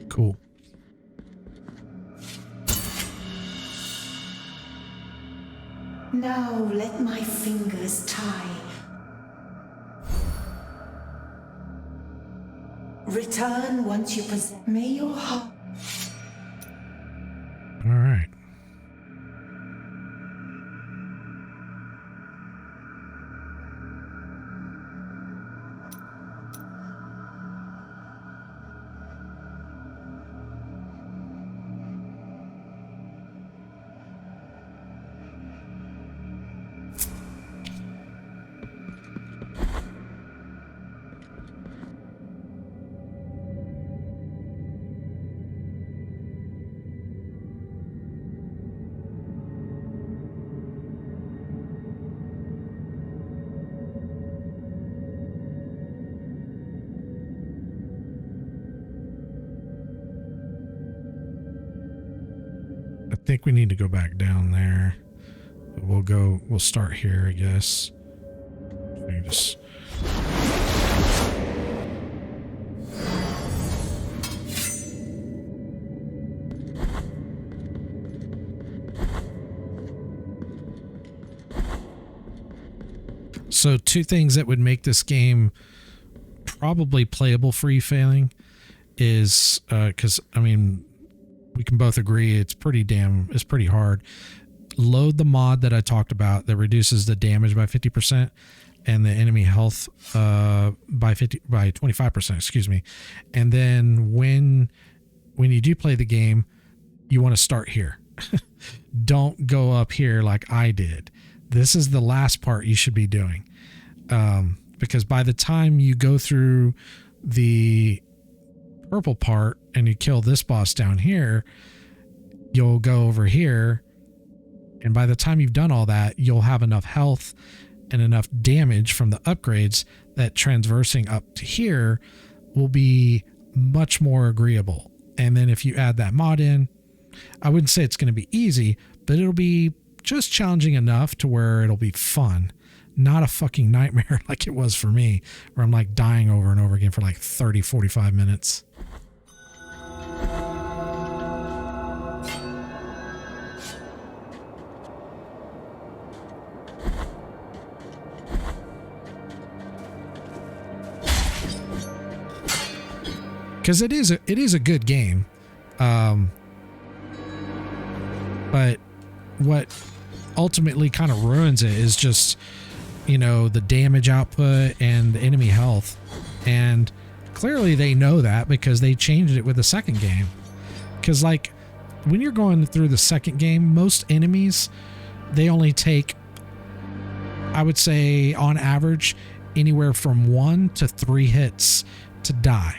Cool. Now let my fingers tie. Return once you possess. May your heart. All right. I think we need to go back down there. We'll start here, I guess. We can just... So two things that would make this game probably playable free failing is because I mean we can both agree it's pretty hard. Load the mod that I talked about that reduces the damage by 50% and the enemy health by 25%, excuse me. And then when you do play the game, you want to start here. Don't go up here like I did. This is the last part you should be doing. Because by the time you go through the purple part and you kill this boss down here, you'll go over here. And by the time you've done all that, you'll have enough health and enough damage from the upgrades that transversing up to here will be much more agreeable. And then if you add that mod in, I wouldn't say it's going to be easy, but it'll be just challenging enough to where it'll be fun. Not a fucking nightmare like it was for me, where I'm like dying over and over again for like 30, 45 minutes. Because it is a good game, but what ultimately kind of ruins it is just, you know, the damage output and the enemy health. And clearly they know that because they changed it with the second game. Because like when you're going through the second game, most enemies, they only take, I would say on average, anywhere from 1 to 3 hits to die.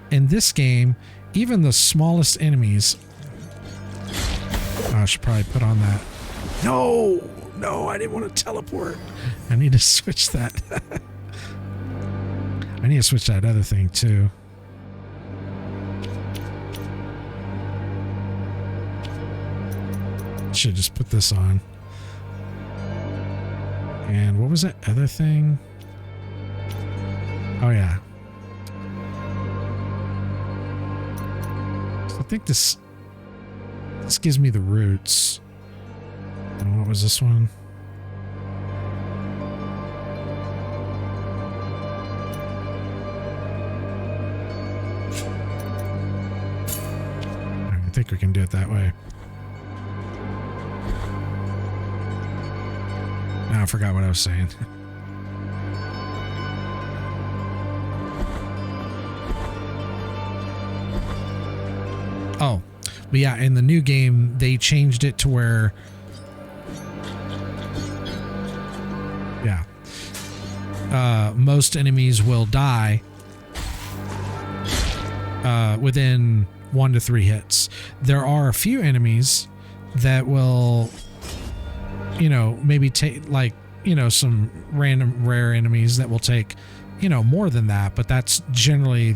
In this game, even the smallest enemies... Oh, I should probably put on that. No, I didn't want to teleport. I need to switch that. I need to switch that other thing too. Should just put this on. And what was that other thing? Oh yeah. I think this gives me the roots. And what was this one? I think we can do it that way. Now I forgot what I was saying. Oh, but yeah, in the new game, they changed it to where, most enemies will die within 1 to 3 hits. There are a few enemies that will, you know, maybe take like, you know, some random rare enemies that will take, you know, more than that, but that's generally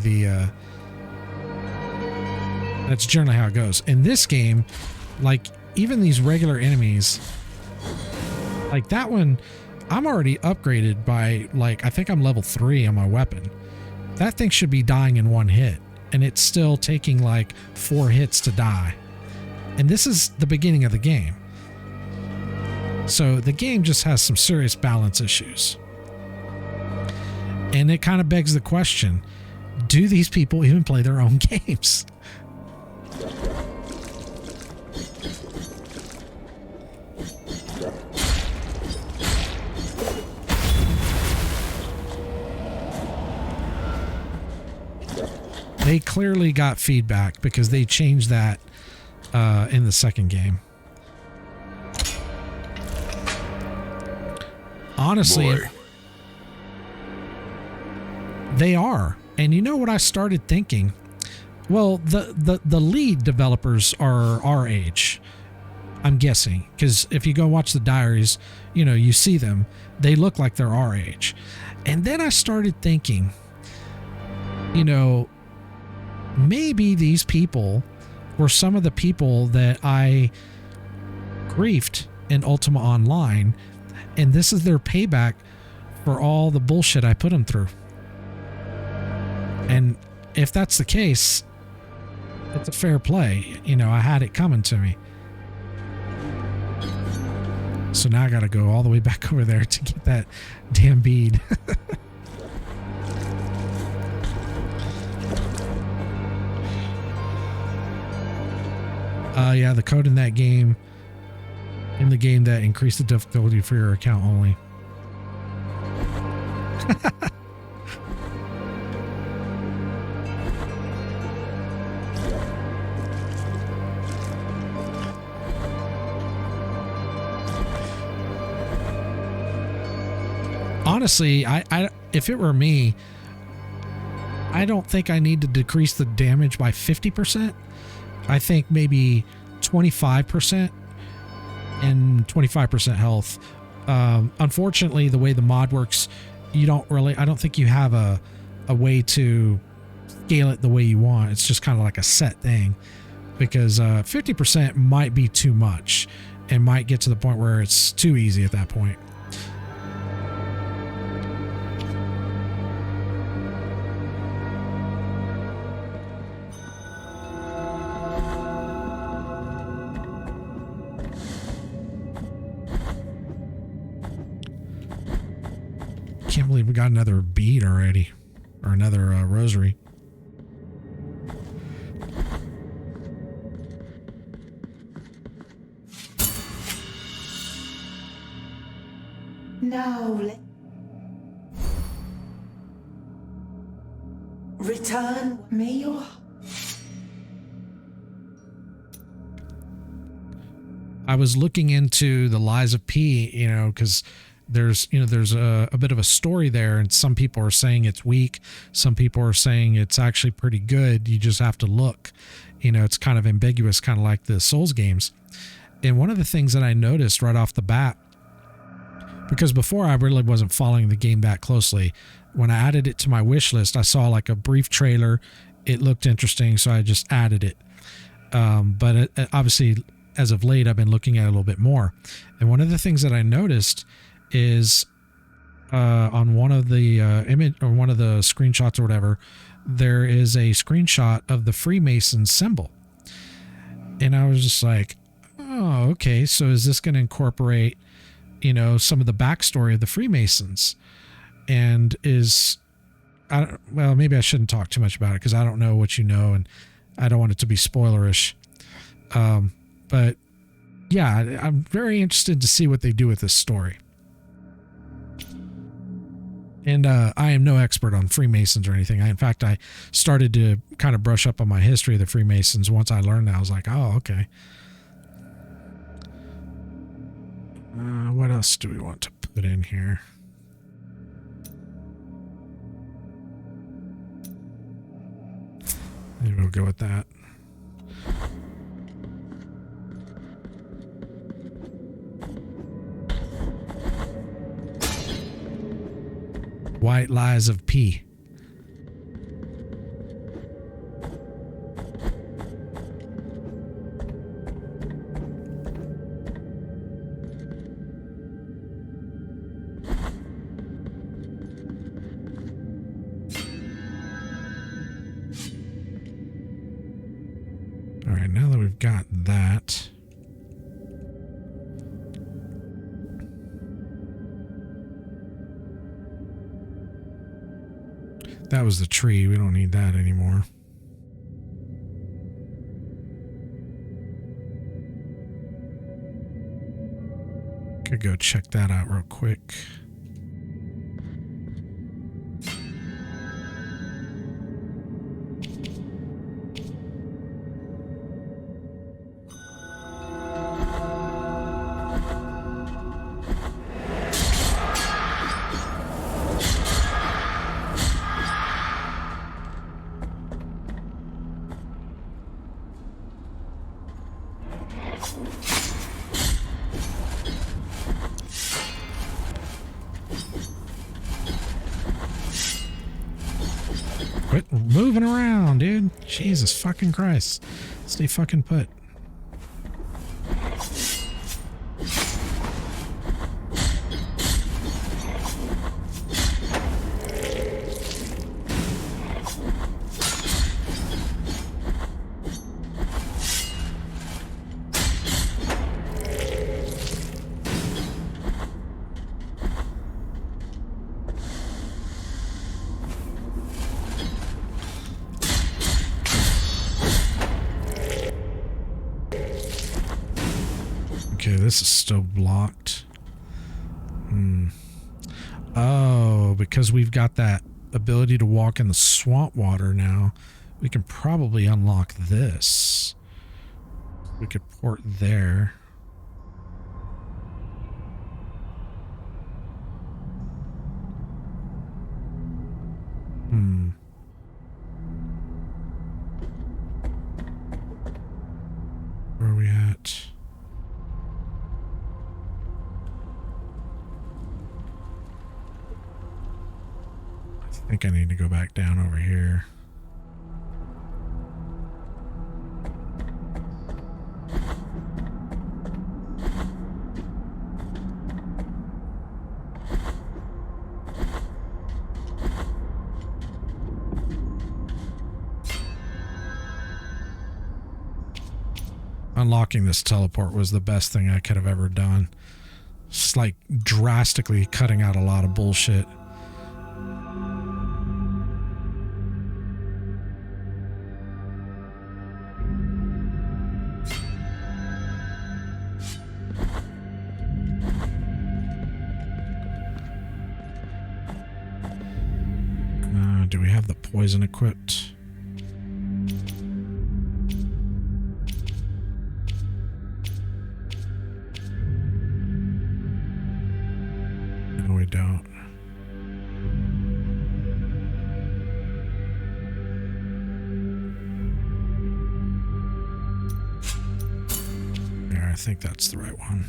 that's generally how it goes. In this game, like even these regular enemies, like that one, I'm already upgraded by like, I think I'm level 3 on my weapon. That thing should be dying in 1 hit, and it's still taking like 4 hits to die. And this is the beginning of the game. So the game just has some serious balance issues. And it kind of begs the question, do these people even play their own games? They clearly got feedback because they changed that in the second game. Honestly, Boy. They are. And you know what I started thinking? Well, the lead developers are our age, I'm guessing, because if you go watch the diaries, you know, you see them. They look like they're our age. And then I started thinking, you know, maybe these people were some of the people that I griefed in Ultima Online, and this is their payback for all the bullshit I put them through. And if that's the case, it's a fair play. You know, I had it coming to me. So now I got to go all the way back over there to get that damn bead. Yeah, the code in that game, in the game that increased the difficulty for your account only. Honestly, I if it were me, I don't think I need to decrease the damage by 50%. I think maybe 25% and 25% health. Unfortunately, the way the mod works, I don't think you have a way to scale it the way you want. It's just kind of like a set thing. because 50% might be too much and might get to the point where it's too easy at that point. Can't believe we got another bead already, or another rosary. Now let return. May your I was looking into the Lies of P, you know, because there's a bit of a story there, and some people are saying it's weak. Some people are saying it's actually pretty good. You just have to look. You know, it's kind of ambiguous, kind of like the Souls games. And one of the things that I noticed right off the bat, because before I really wasn't following the game that closely, when I added it to my wish list, I saw like a brief trailer. It looked interesting, so I just added it. But obviously, as of late, I've been looking at it a little bit more. And one of the things that I noticed is on one of the image or one of the screenshots or whatever, there is a screenshot of the Freemason symbol. And I was just like, oh, okay. So is this going to incorporate, you know, some of the backstory of the Freemasons? And well, maybe I shouldn't talk too much about it because I don't know what you know, and I don't want it to be spoilerish. But yeah, I'm very interested to see what they do with this story. And I am no expert on Freemasons or anything. In fact, I started to kind of brush up on my history of the Freemasons. Once I learned that, I was like, oh, okay. What else do we want to put in here? Maybe we'll go with that. White Lies of P. All right, now that we've got that, that was the tree. We don't need that anymore. Could go check that out real quick. Quit moving around, dude. Jesus fucking Christ. Stay fucking put. Okay, this is still blocked. Oh, because we've got that ability to walk in the swamp water now, we can probably unlock this. We could port there. Where are we at? I think I need to go back down over here. Unlocking this teleport was the best thing I could have ever done. It's like drastically cutting out a lot of bullshit. Do we have the poison equipped? No, we don't. Yeah, I think that's the right one.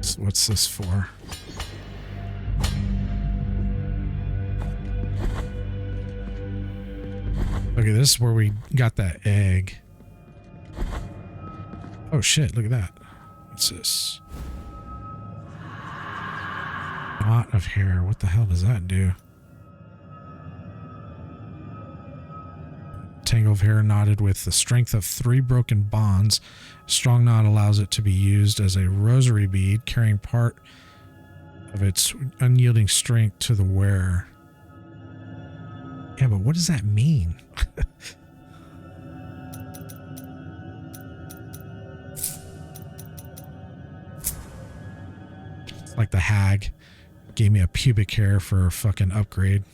So what's this for? Okay, this is where we got that egg. Oh shit, look at that. What's this? Knot of hair. What the hell does that do? Tangle of hair knotted with the strength of 3 broken bonds. Strong knot allows it to be used as a rosary bead, carrying part of its unyielding strength to the wearer. Yeah, but what does that mean? It's like the hag gave me a pubic hair for a fucking upgrade.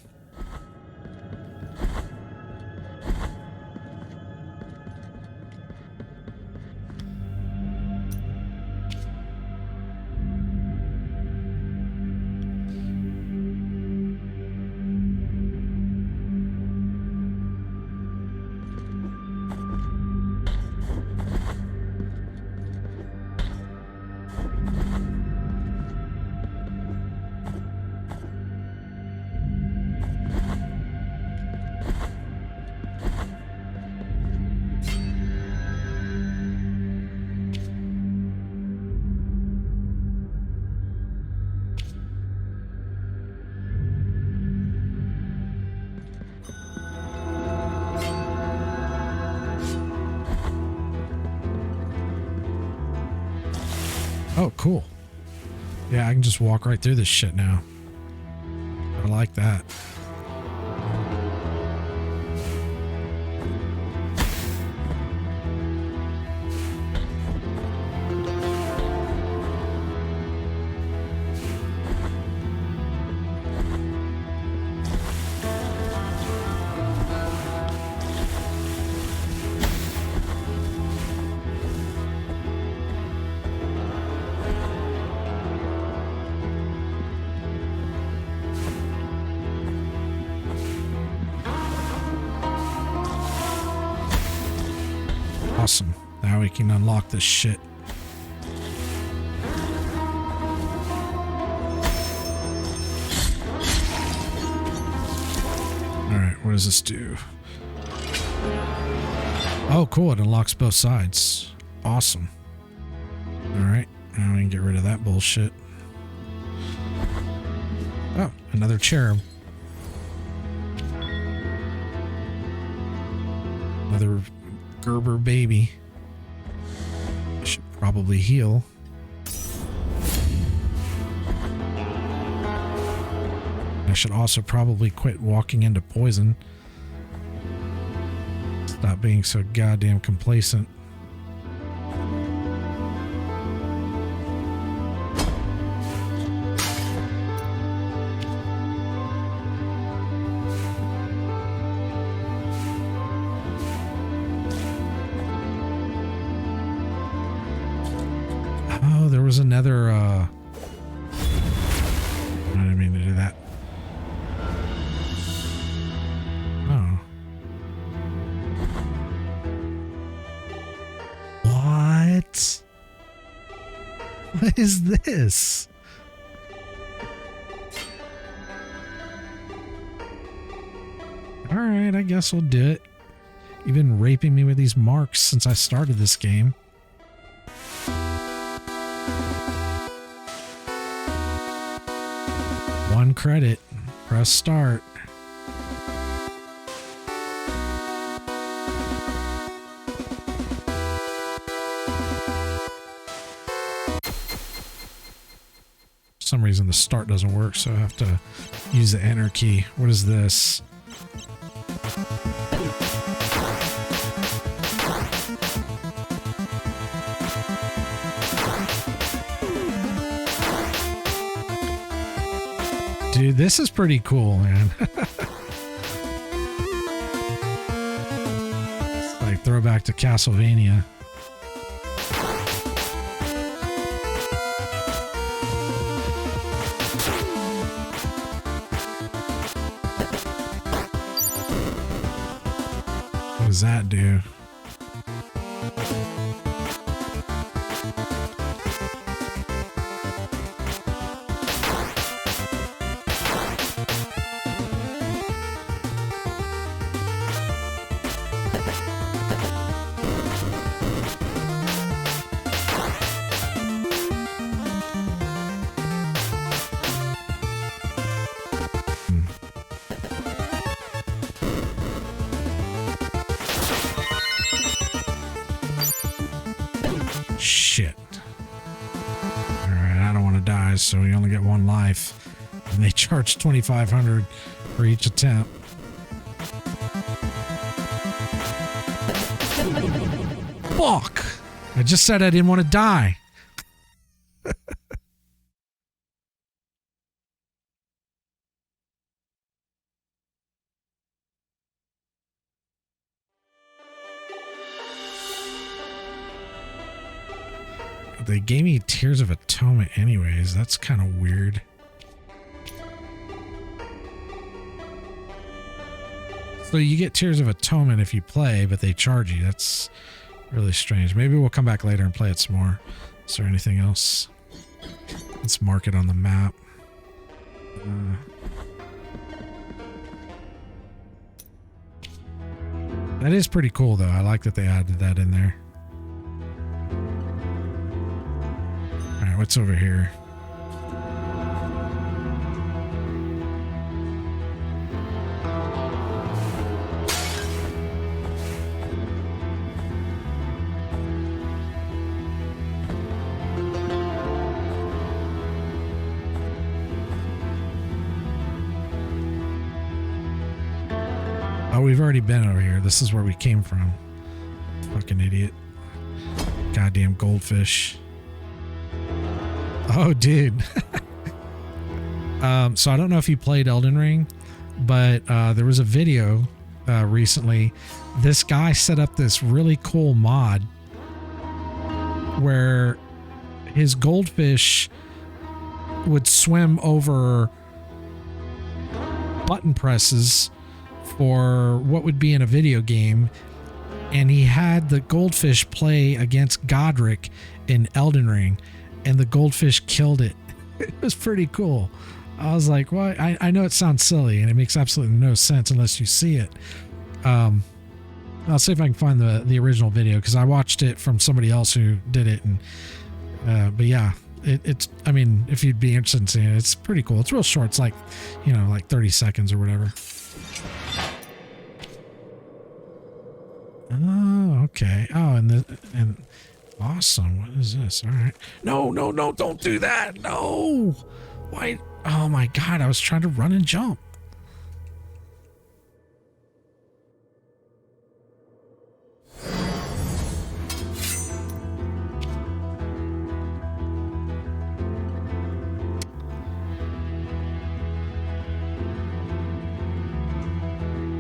Oh, cool. Yeah, I can just walk right through this shit now. I like that. Awesome. Now we can unlock this shit. Alright, what does this do? Oh, cool. It unlocks both sides. Awesome. Alright, now we can get rid of that bullshit. Oh, another cherub. Another Gerber baby. I should probably heal. I should also probably quit walking into poison. Stop being so goddamn complacent. Oh, there was another, I didn't mean to do that. Oh. What? What is this? Alright, I guess we'll do it. You've been raping me with these marks since I started this game. One credit. Press start. some reason the start doesn't work, so I have to use the enter key. What is this? Dude, this is pretty cool, man. It's like throwback to Castlevania. What does that do? Shit. Alright, I don't want to die, so we only get one life. And they charge $2,500 for each attempt. Fuck! I just said I didn't want to die. They gave me Tears of Atonement anyways. That's kind of weird. So you get Tears of Atonement if you play, but they charge you. That's really strange. Maybe we'll come back later and play it some more. Is there anything else? Let's mark it on the map. That is pretty cool, though. I like that they added that in there. Alright, what's over here? Oh, we've already been over here. This is where we came from. Fucking idiot. Goddamn goldfish. Oh, dude. So I don't know if you played Elden Ring, but there was a video recently. This guy set up this really cool mod where his goldfish would swim over button presses for what would be in a video game, and he had the goldfish play against Godric in Elden Ring, and the goldfish killed it. It was pretty cool. I was like, well, I know it sounds silly and it makes absolutely no sense unless you see it. I'll see if I can find the original video, because I watched it from somebody else who did it, and but yeah, it's, I mean, if you'd be interested in seeing it, it's pretty cool. It's real short. It's like, you know, like 30 seconds or whatever. Oh, okay. Oh, and awesome. What is this? All right. No, don't do that. No. Why? Oh my God. I was trying to run and jump.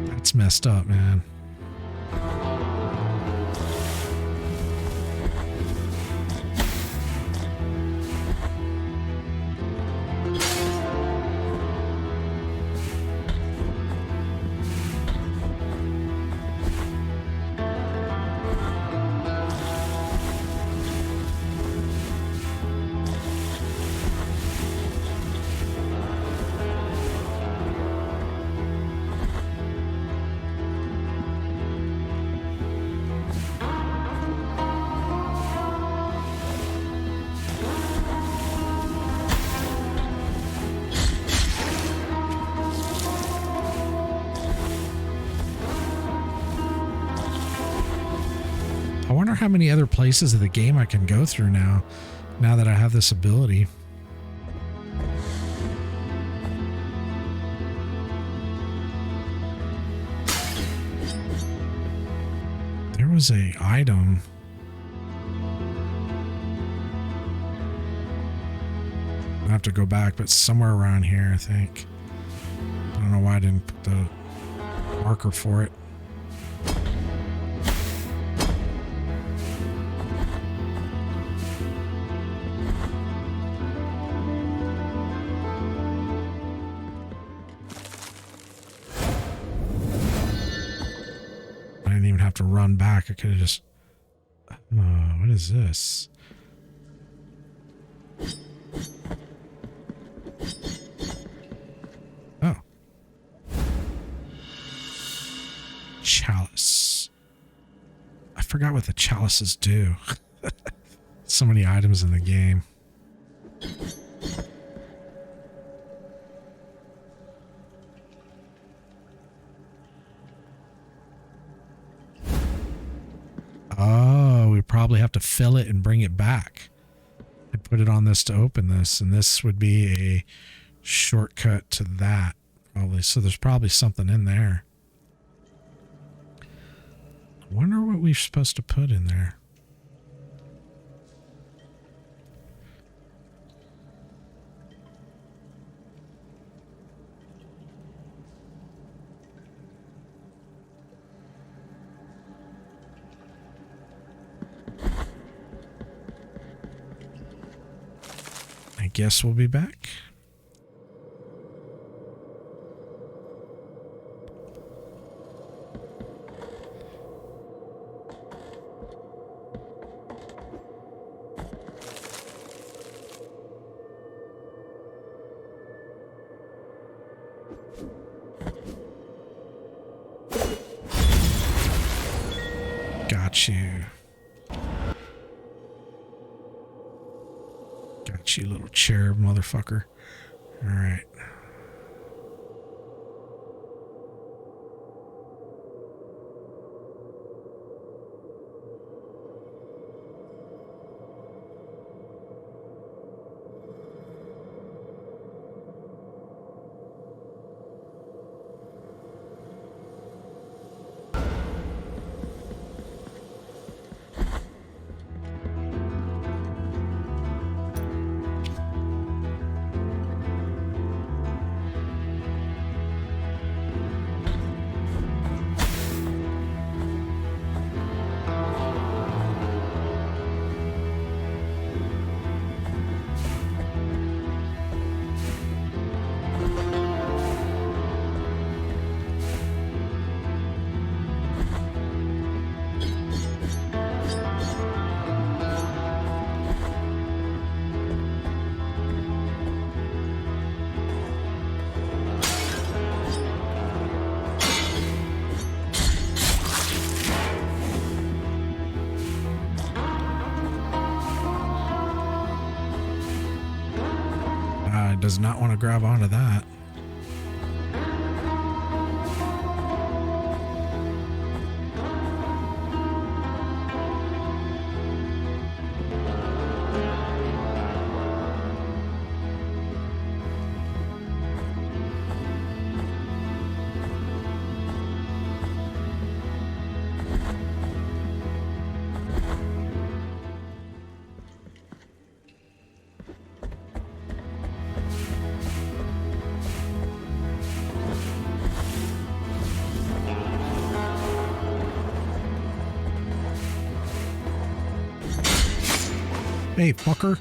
That's messed up, man. I wonder how many other places of the game I can go through now that I have this ability. There was a item. I'll have to go back, but somewhere around here, I think. I don't know why I didn't put the marker for it. I didn't even have to run back. I could have just... what is this? Oh. Chalice. I forgot what the chalices do. So many items in the game. Oh, we probably have to fill it and bring it back. I put it on this to open this, and this would be a shortcut to that, probably. So there's probably something in there. I wonder what we're supposed to put in there. I guess we'll be back. Got you. Got you, little cherub motherfucker. All right. Does not want to grab onto that. Hey, fucker.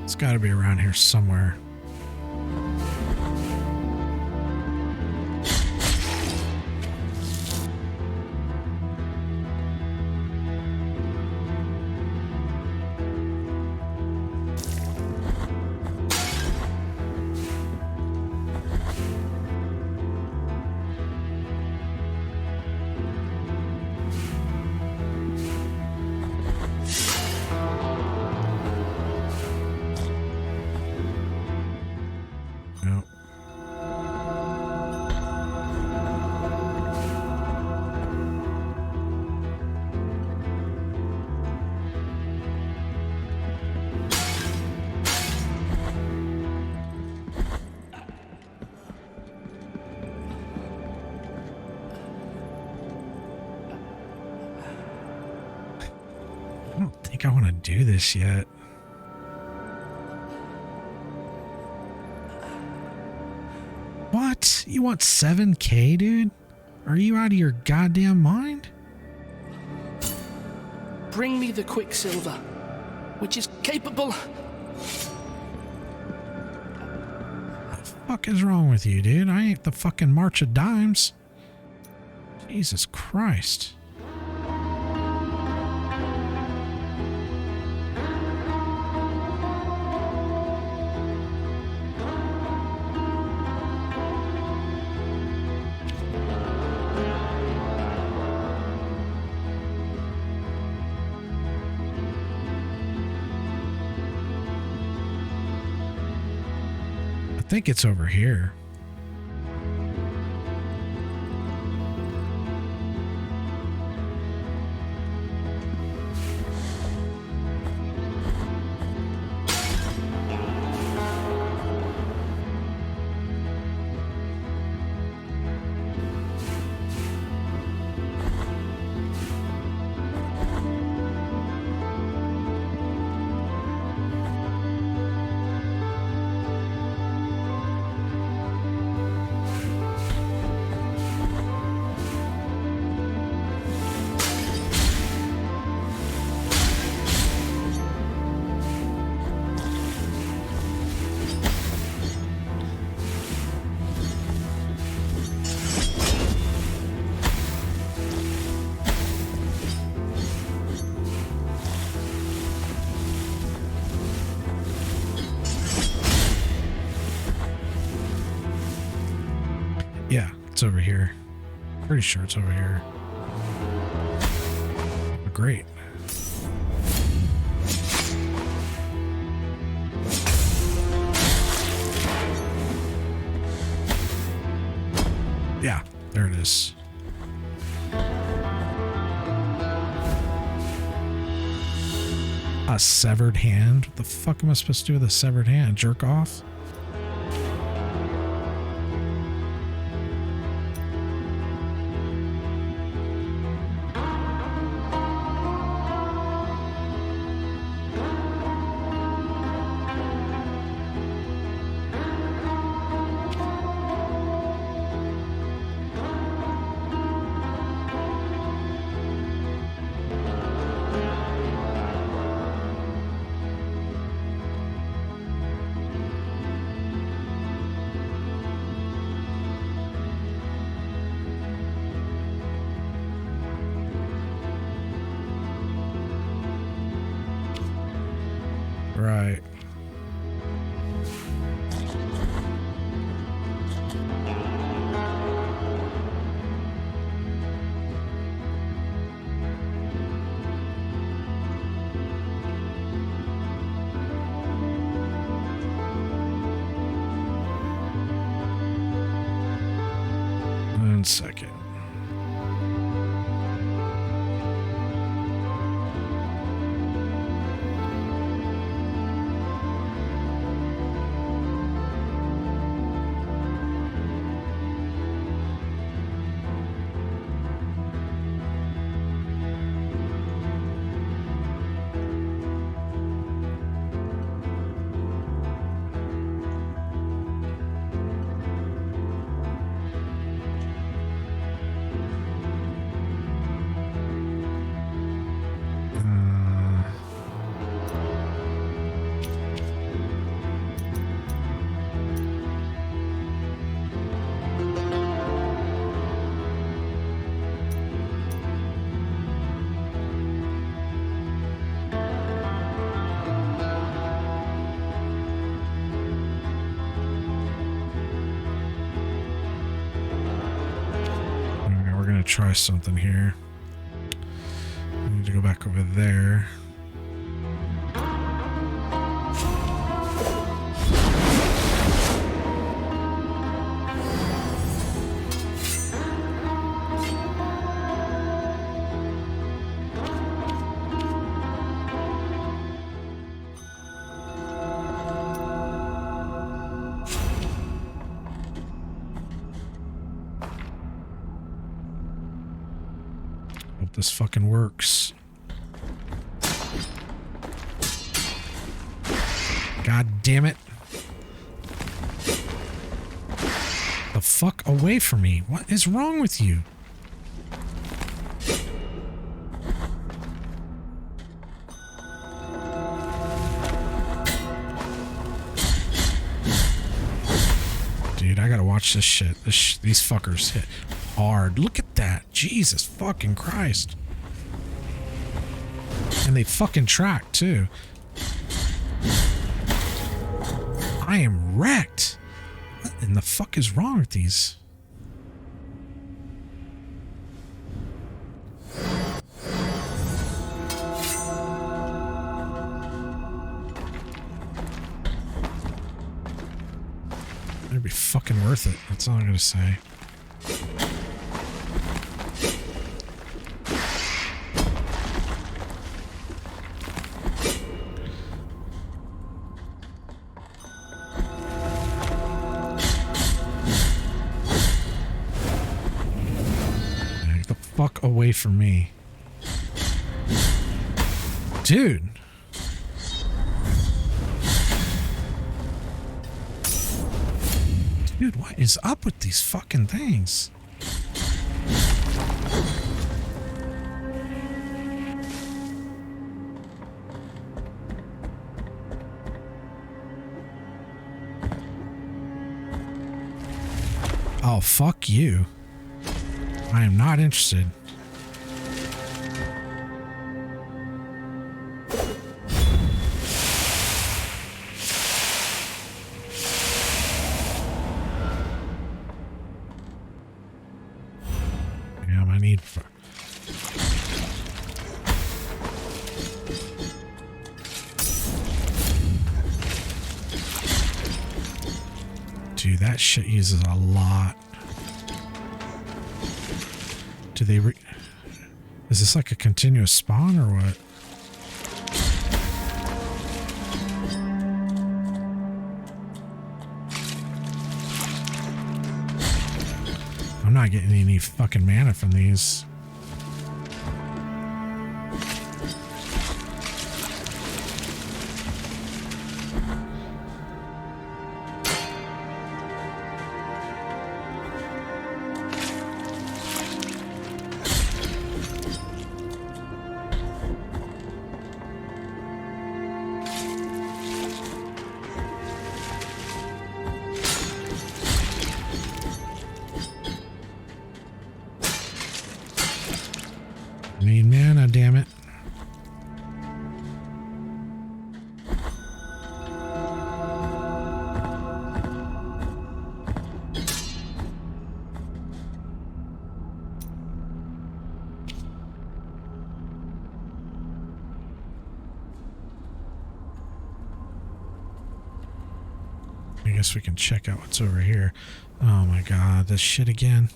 It's got to be around here somewhere. think I want to do this yet. What? You want 7K, dude? Are you out of your goddamn mind? Bring me the Quicksilver, which is capable. What the fuck is wrong with you, dude? I ain't the fucking March of Dimes. Jesus Christ. I think it's over here. Yeah, it's over here. Pretty sure it's over here. Great. Yeah, there it is. A severed hand? What the fuck am I supposed to do with a severed hand? Jerk off? Right. One second. Try something here. I need to go back over there. This fucking works. damn it. The fuck away from me. What is wrong with you? Dude, I gotta watch this shit. These fuckers hit hard. Look at that. Jesus fucking Christ. And they fucking track, too. I am wrecked. What in the fuck is wrong with these? It'd be fucking worth it. That's all I'm gonna say. Get the fuck away from me. Dude. Dude, what is up with these fucking things? Oh, fuck you. I am not interested. Dude, that shit uses a lot. Do they is this like a continuous spawn or what? I'm not getting any fucking mana from these. Need mana, damn it. I guess we can check out what's over here. Oh my god, this shit again.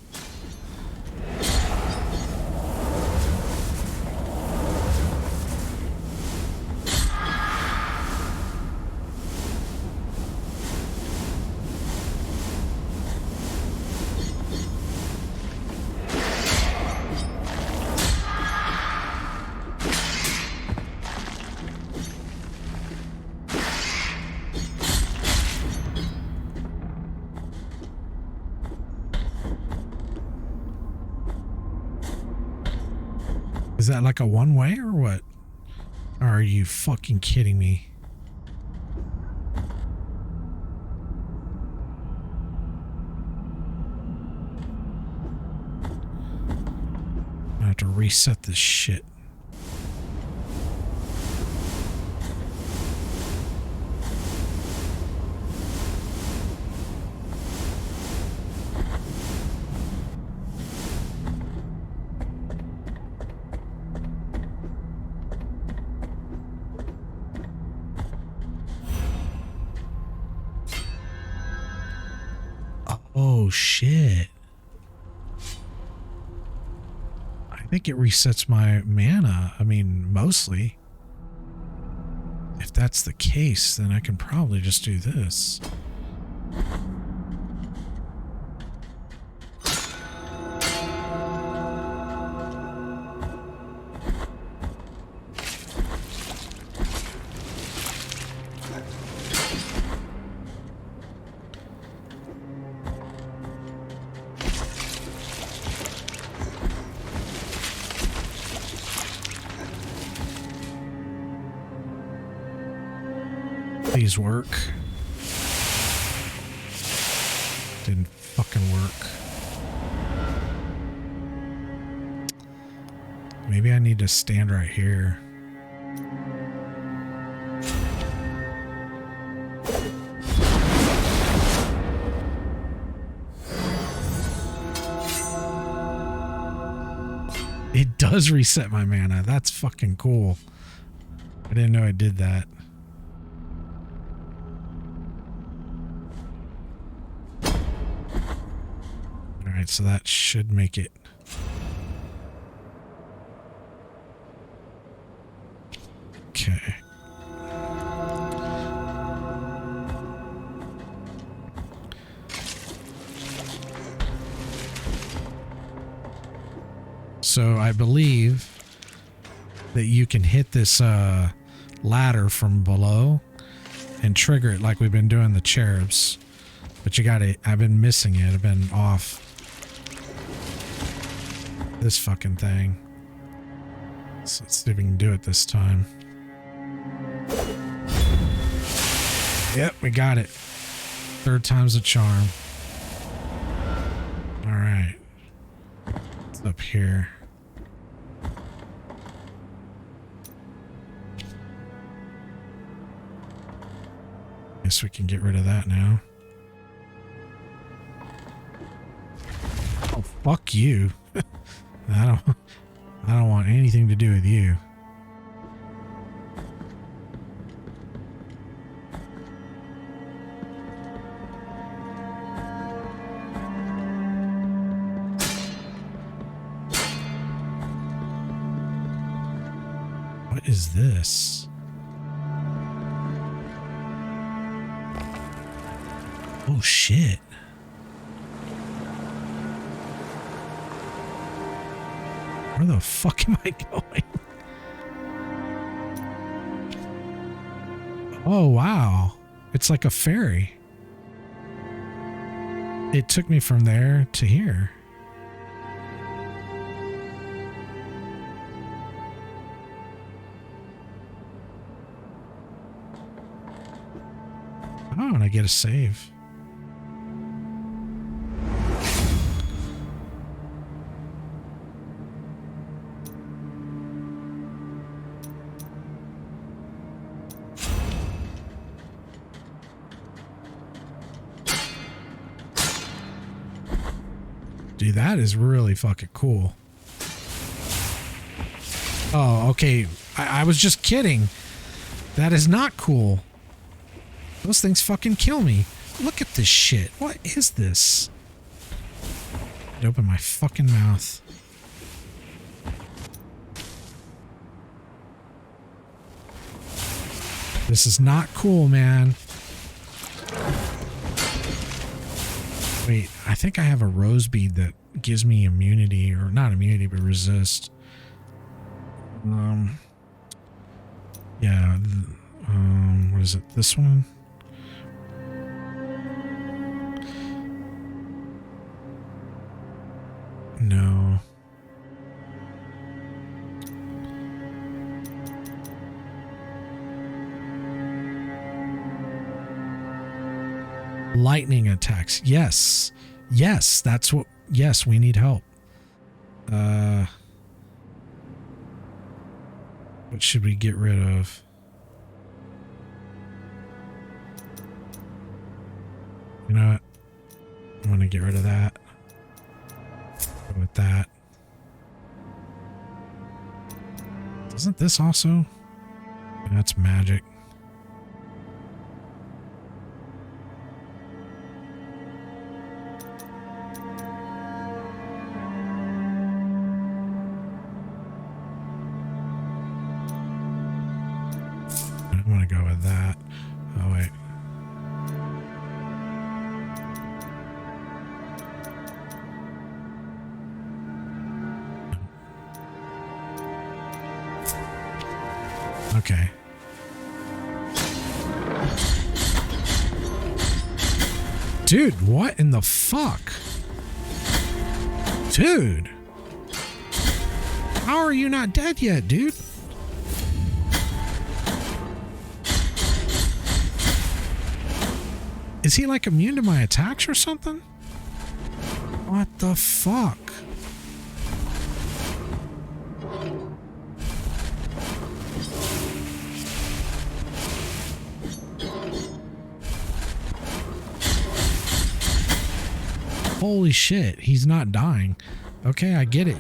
Is that like a one-way or what? Are you fucking kidding me? I have to reset this shit. Oh shit. I think it resets my mana. I mean, mostly. If that's the case, then I can probably just do this. these work. Didn't fucking work. Maybe I need to stand right here. It does reset my mana. That's fucking cool. I didn't know it did that. Alright, so that should make it. Okay. So I believe that you can hit this ladder from below and trigger it like we've been doing the cherubs. But you gotta, I've been missing it. I've been off this fucking thing. So let's see if we can do it this time. Yep, we got it. Third time's a charm. All right. It's up here. Guess we can get rid of that now. Oh, fuck you. I don't want anything to do with you. What is this? Oh shit. Where the fuck am I going? Oh wow. It's like a ferry. It took me from there to here. Oh, and I get a save. Dude, that is really fucking cool. Oh, okay. I was just kidding. That is not cool. Those things fucking kill me. Look at this shit. What is this? I'd open my fucking mouth. This is not cool, man. Wait, I think I have a rose bead that gives me immunity, or not immunity, but resist. Yeah. What is it? This one? No. Lightning attacks. Yes. Yes, that's what... Yes, we need help. What should we get rid of? You know what? I'm gonna get rid of that. Go with that. Isn't this also? That's magic. I'm gonna go with that. Oh wait. Okay. Dude, what in the fuck? Dude. How are you not dead yet, dude? Is he like immune to my attacks or something? What the fuck? Holy shit, he's not dying. Okay, I get it.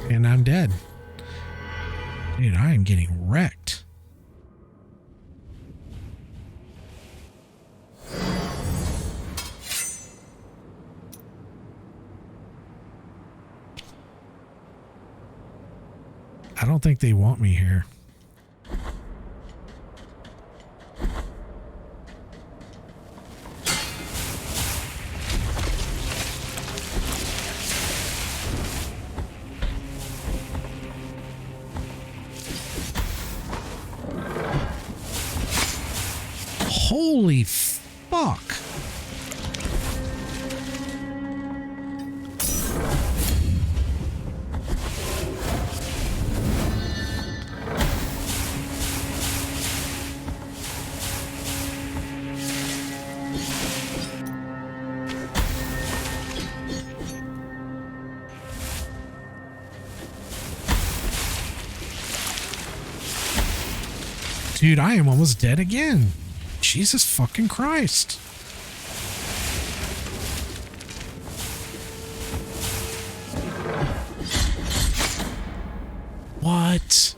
And I'm dead. Dude, I am getting wrecked. I don't think they want me here. Holy fuck. Dude, I am almost dead again. Jesus fucking Christ. What?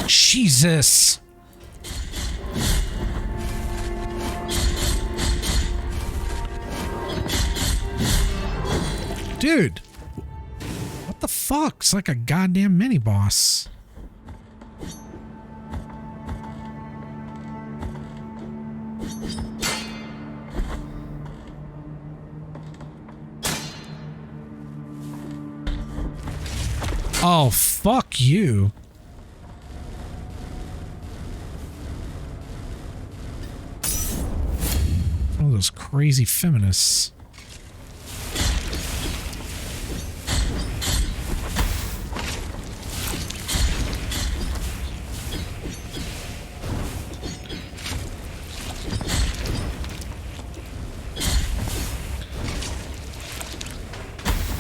Jesus. Dude. What the fuck? It's like a goddamn mini boss. Oh, fuck you. One of those crazy feminists.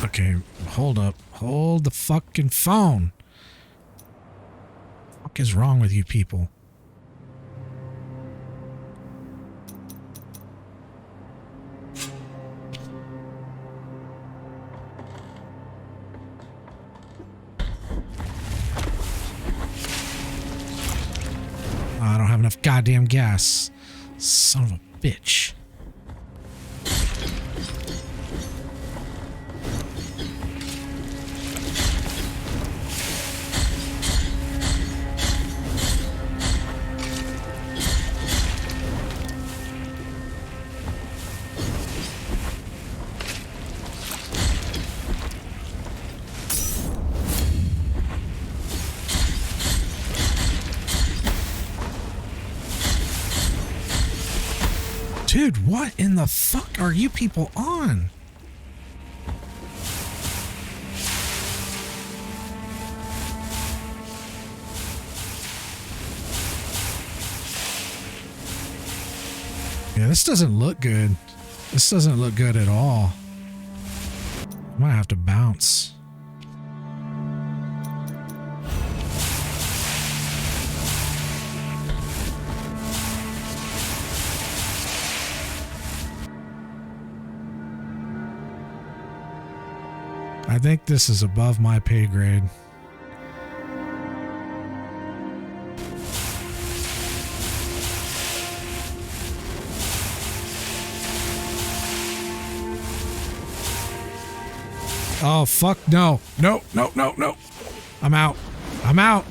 Okay, hold up. Hold the fucking phone. What is wrong with you people? I don't have enough goddamn gas. Son of a bitch. Dude, what in the fuck are you people on? Yeah, this doesn't look good. This doesn't look good at all. I might have to bounce. I think this is above my pay grade. Oh, fuck no. No, no, no, no. I'm out. I'm out.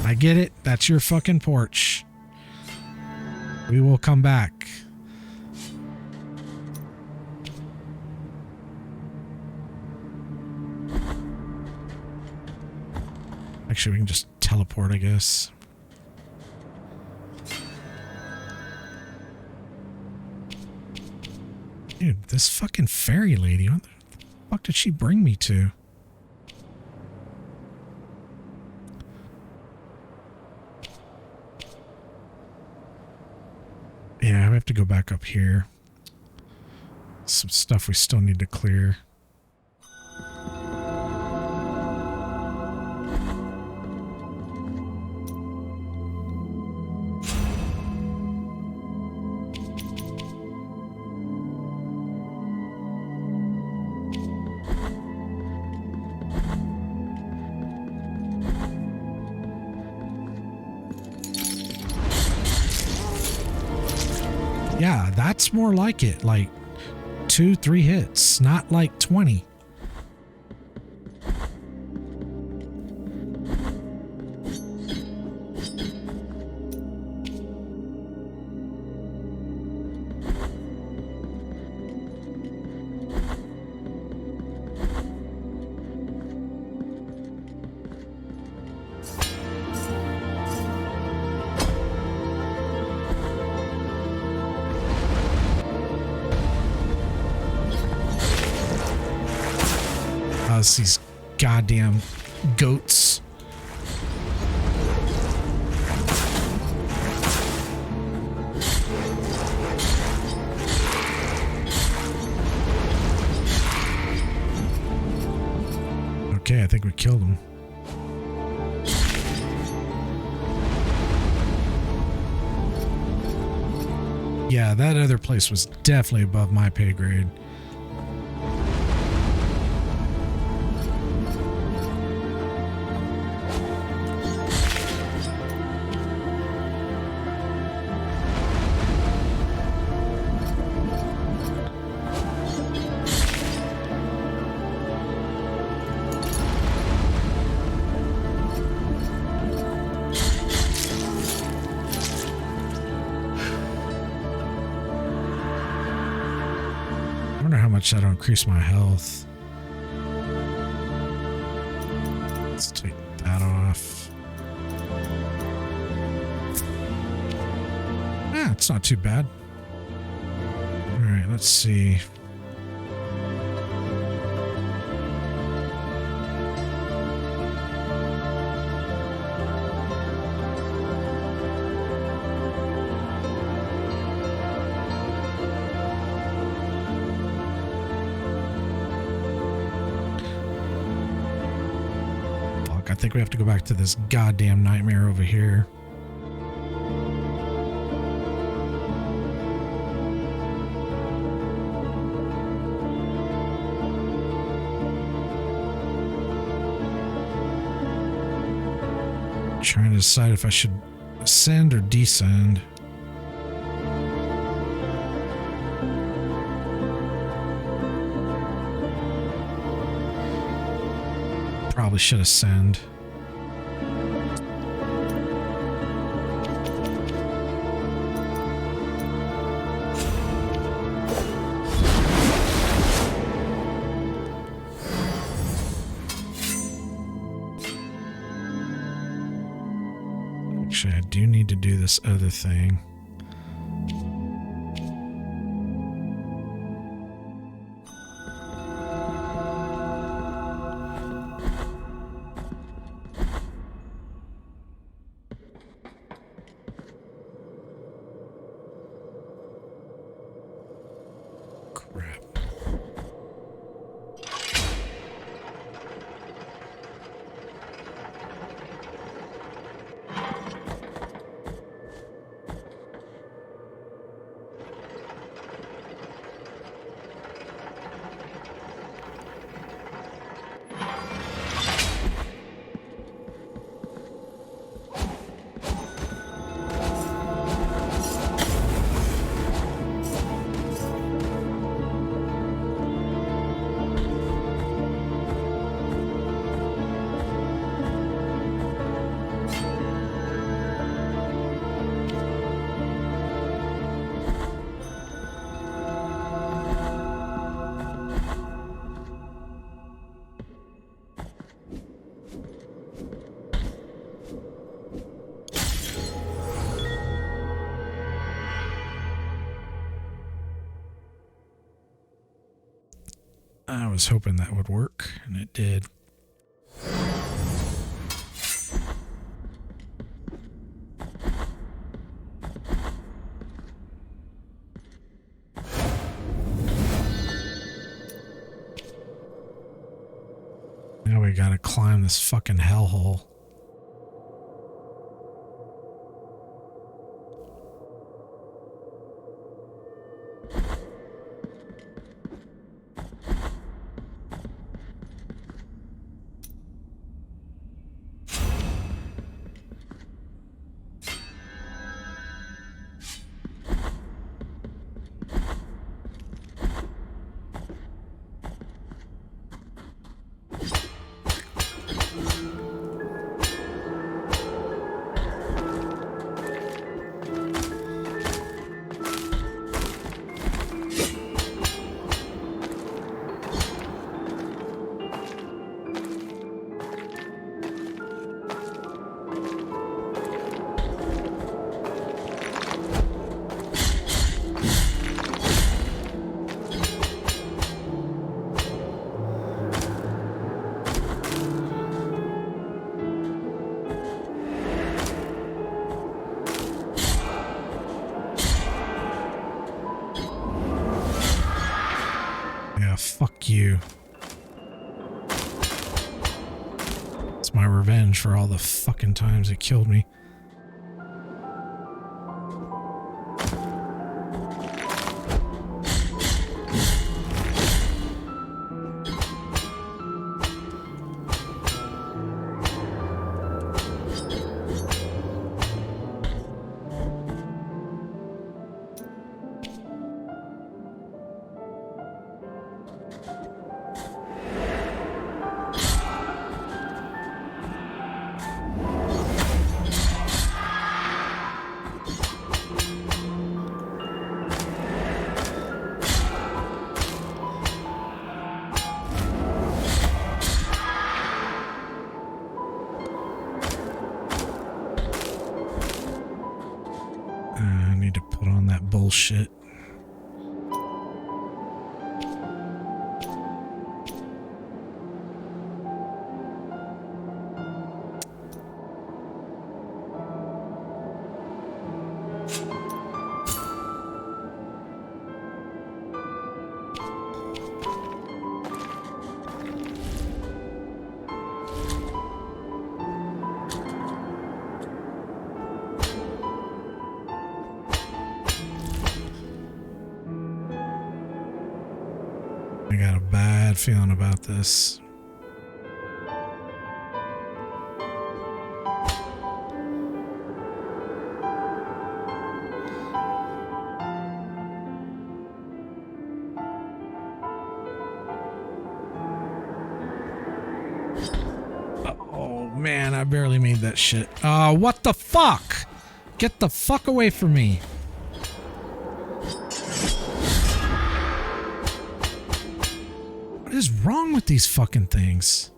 I get it. That's your fucking porch. We will come back. Actually, we can just teleport, I guess. Dude, this fucking fairy lady, what the fuck did she bring me to? Yeah, we have to go back up here. Some stuff we still need to clear. Yeah, that's more like it. Like 2-3 hits, not like 20. These goddamn goats. Okay, I think we killed them. Yeah, that other place was definitely above my pay grade. That'll increase my health. Let's take that off. Ah, it's not too bad. All right, let's see. I think we have to go back to this goddamn nightmare over here. Trying to decide if I should ascend or descend. Probably should ascend. Actually, I do need to do this other thing. I was hoping that would work, and it did. Now we gotta climb this fucking hellhole. Fuck you. It's my revenge for all the fucking times it killed me. Bullshit. I got a bad feeling about this. Oh man, I barely made that shit. What the fuck? Get the fuck away from me. What is wrong with these fucking things?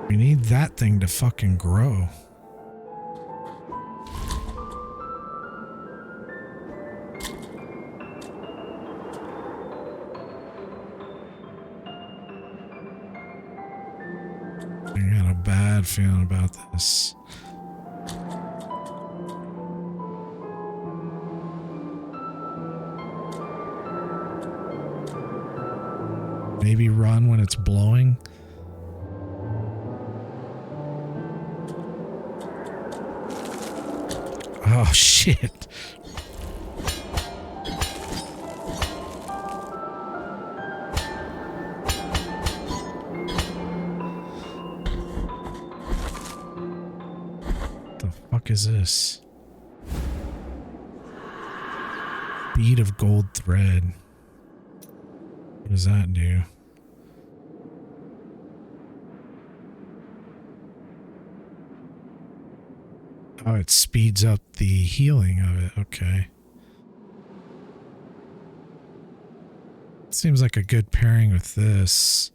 We need that thing to fucking grow. I got a bad feeling about this. Maybe run when it's blowing. Oh shit. Fuck is this? Bead of gold thread. What does that do? Oh, it speeds up the healing of it. Okay. Seems like a good pairing with this.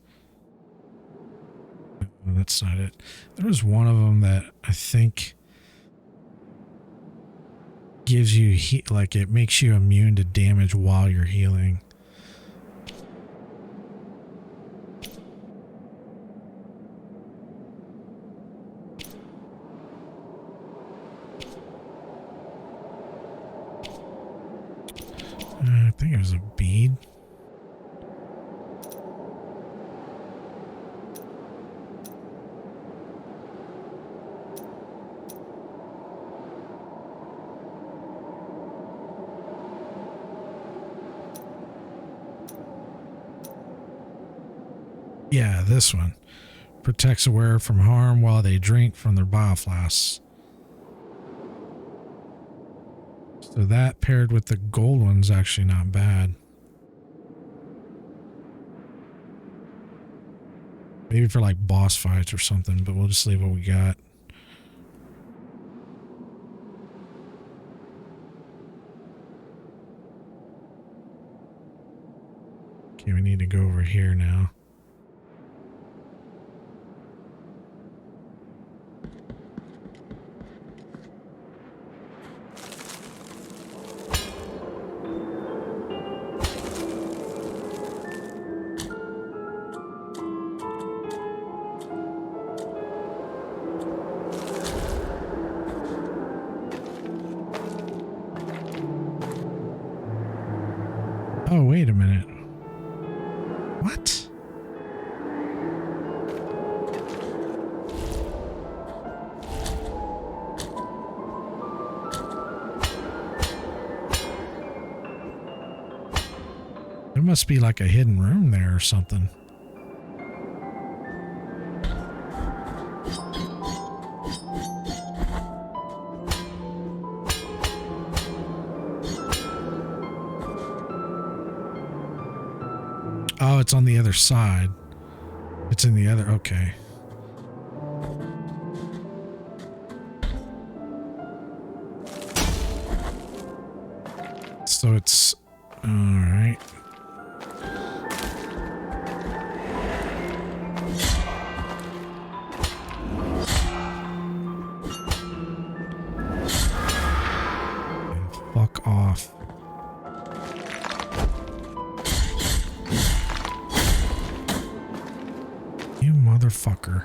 Oh, that's not it. There was one of them that I think gives you like it makes you immune to damage while you're healing. I think it was a bead. Yeah, this one. Protects the wearer from harm while they drink from their bioflasks. So that paired with the gold one's actually not bad. Maybe for like boss fights or something, but we'll just leave what we got. Okay, we need to go over here now. Oh, wait a minute. What? There must be like a hidden room there or something. Oh, it's on the other side. It's in the other, okay. So it's, all right. Fuck off. You motherfucker.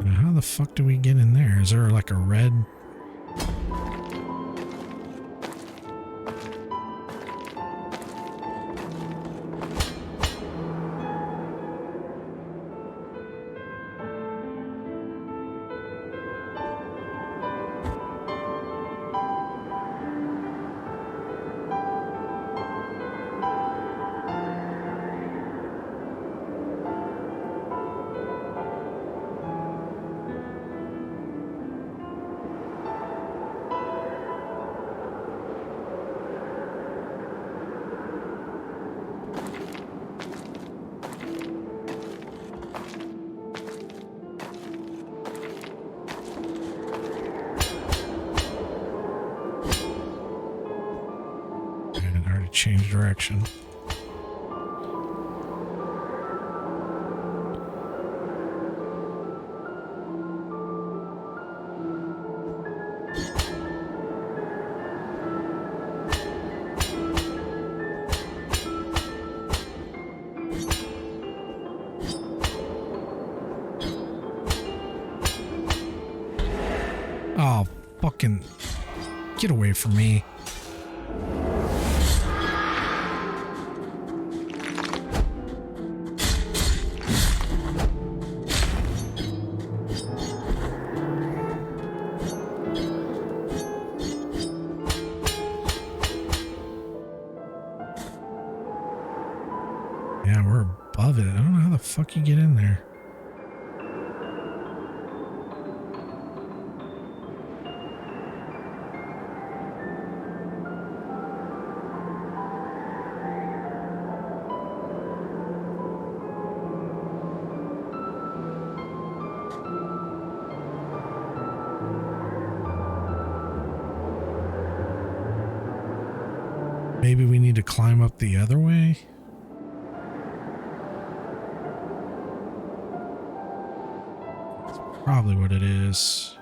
Now how the fuck do we get in there? Is there like a red... change direction. Oh, fucking get away from me. Yeah, we're above it. I don't know how the fuck you get in there. Maybe we need to climb up the other way? That's probably what it is.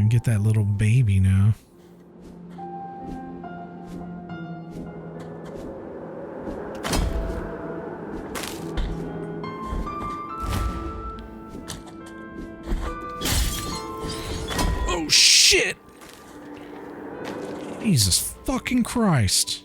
Get that little baby now. Oh shit! Jesus fucking Christ.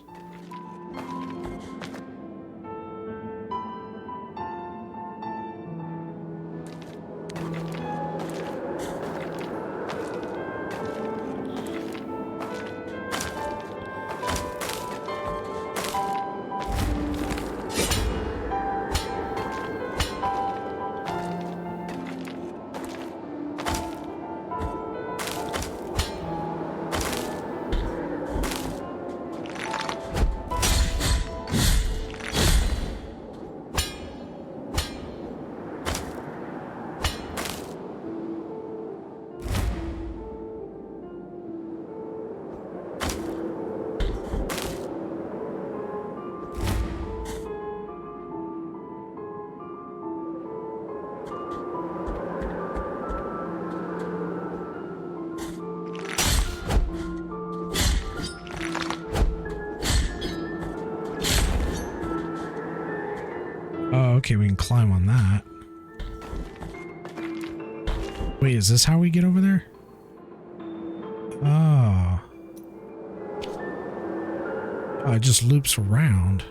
Oh, okay, we can climb on that. Wait, is this how we get over there? Oh. Oh, it just loops around.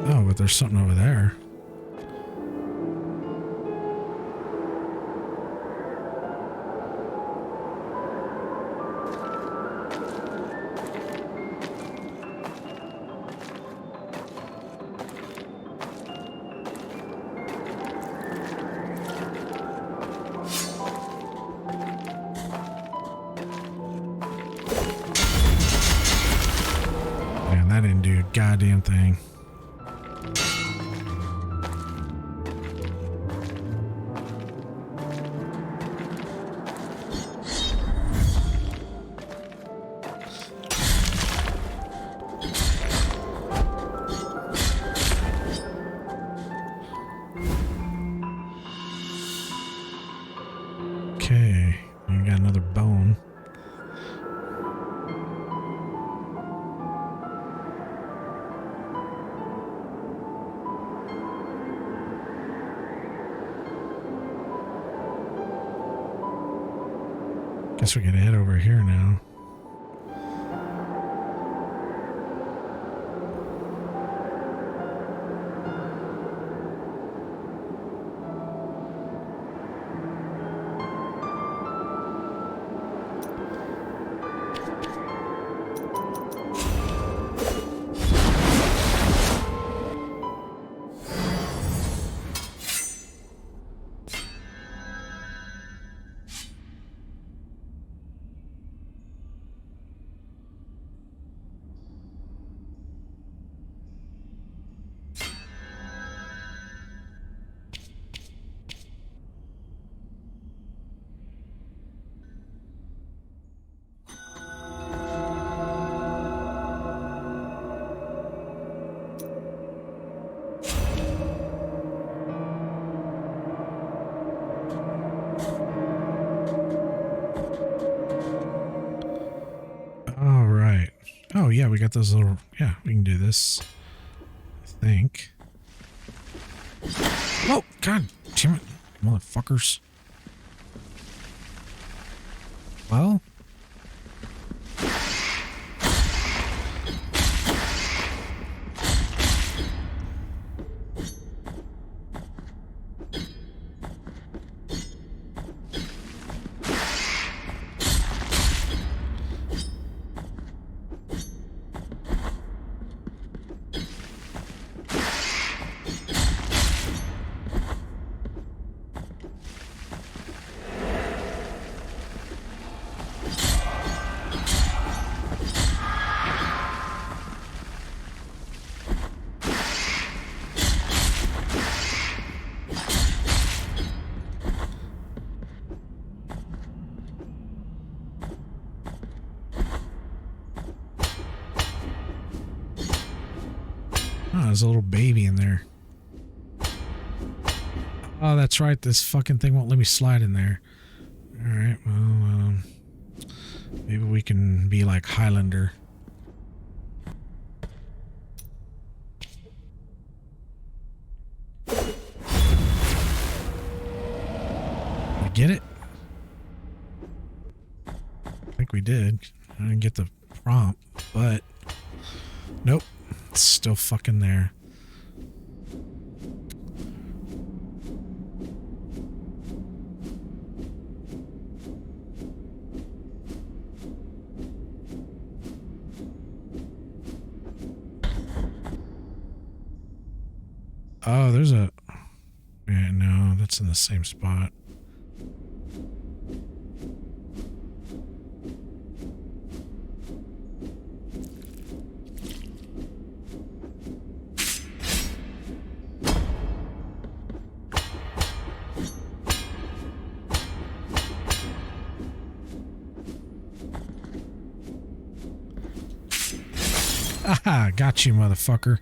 Oh, but there's something over there. Man, that didn't do a goddamn thing. Okay, we got another bone. Guess we gotta head over here now. Oh, yeah, we got those little... Yeah, we can do this. I think. Oh, God damn it. Motherfuckers. Well... Oh, there's a little baby in there. Oh, that's right. This fucking thing won't let me slide in there. Alright, well, maybe we can be like Highlander. I get it? I think we did. I didn't get the prompt, but... Nope. It's still fucking there. Oh, there's a... Yeah, no, that's in the same spot. Aha, got you, motherfucker.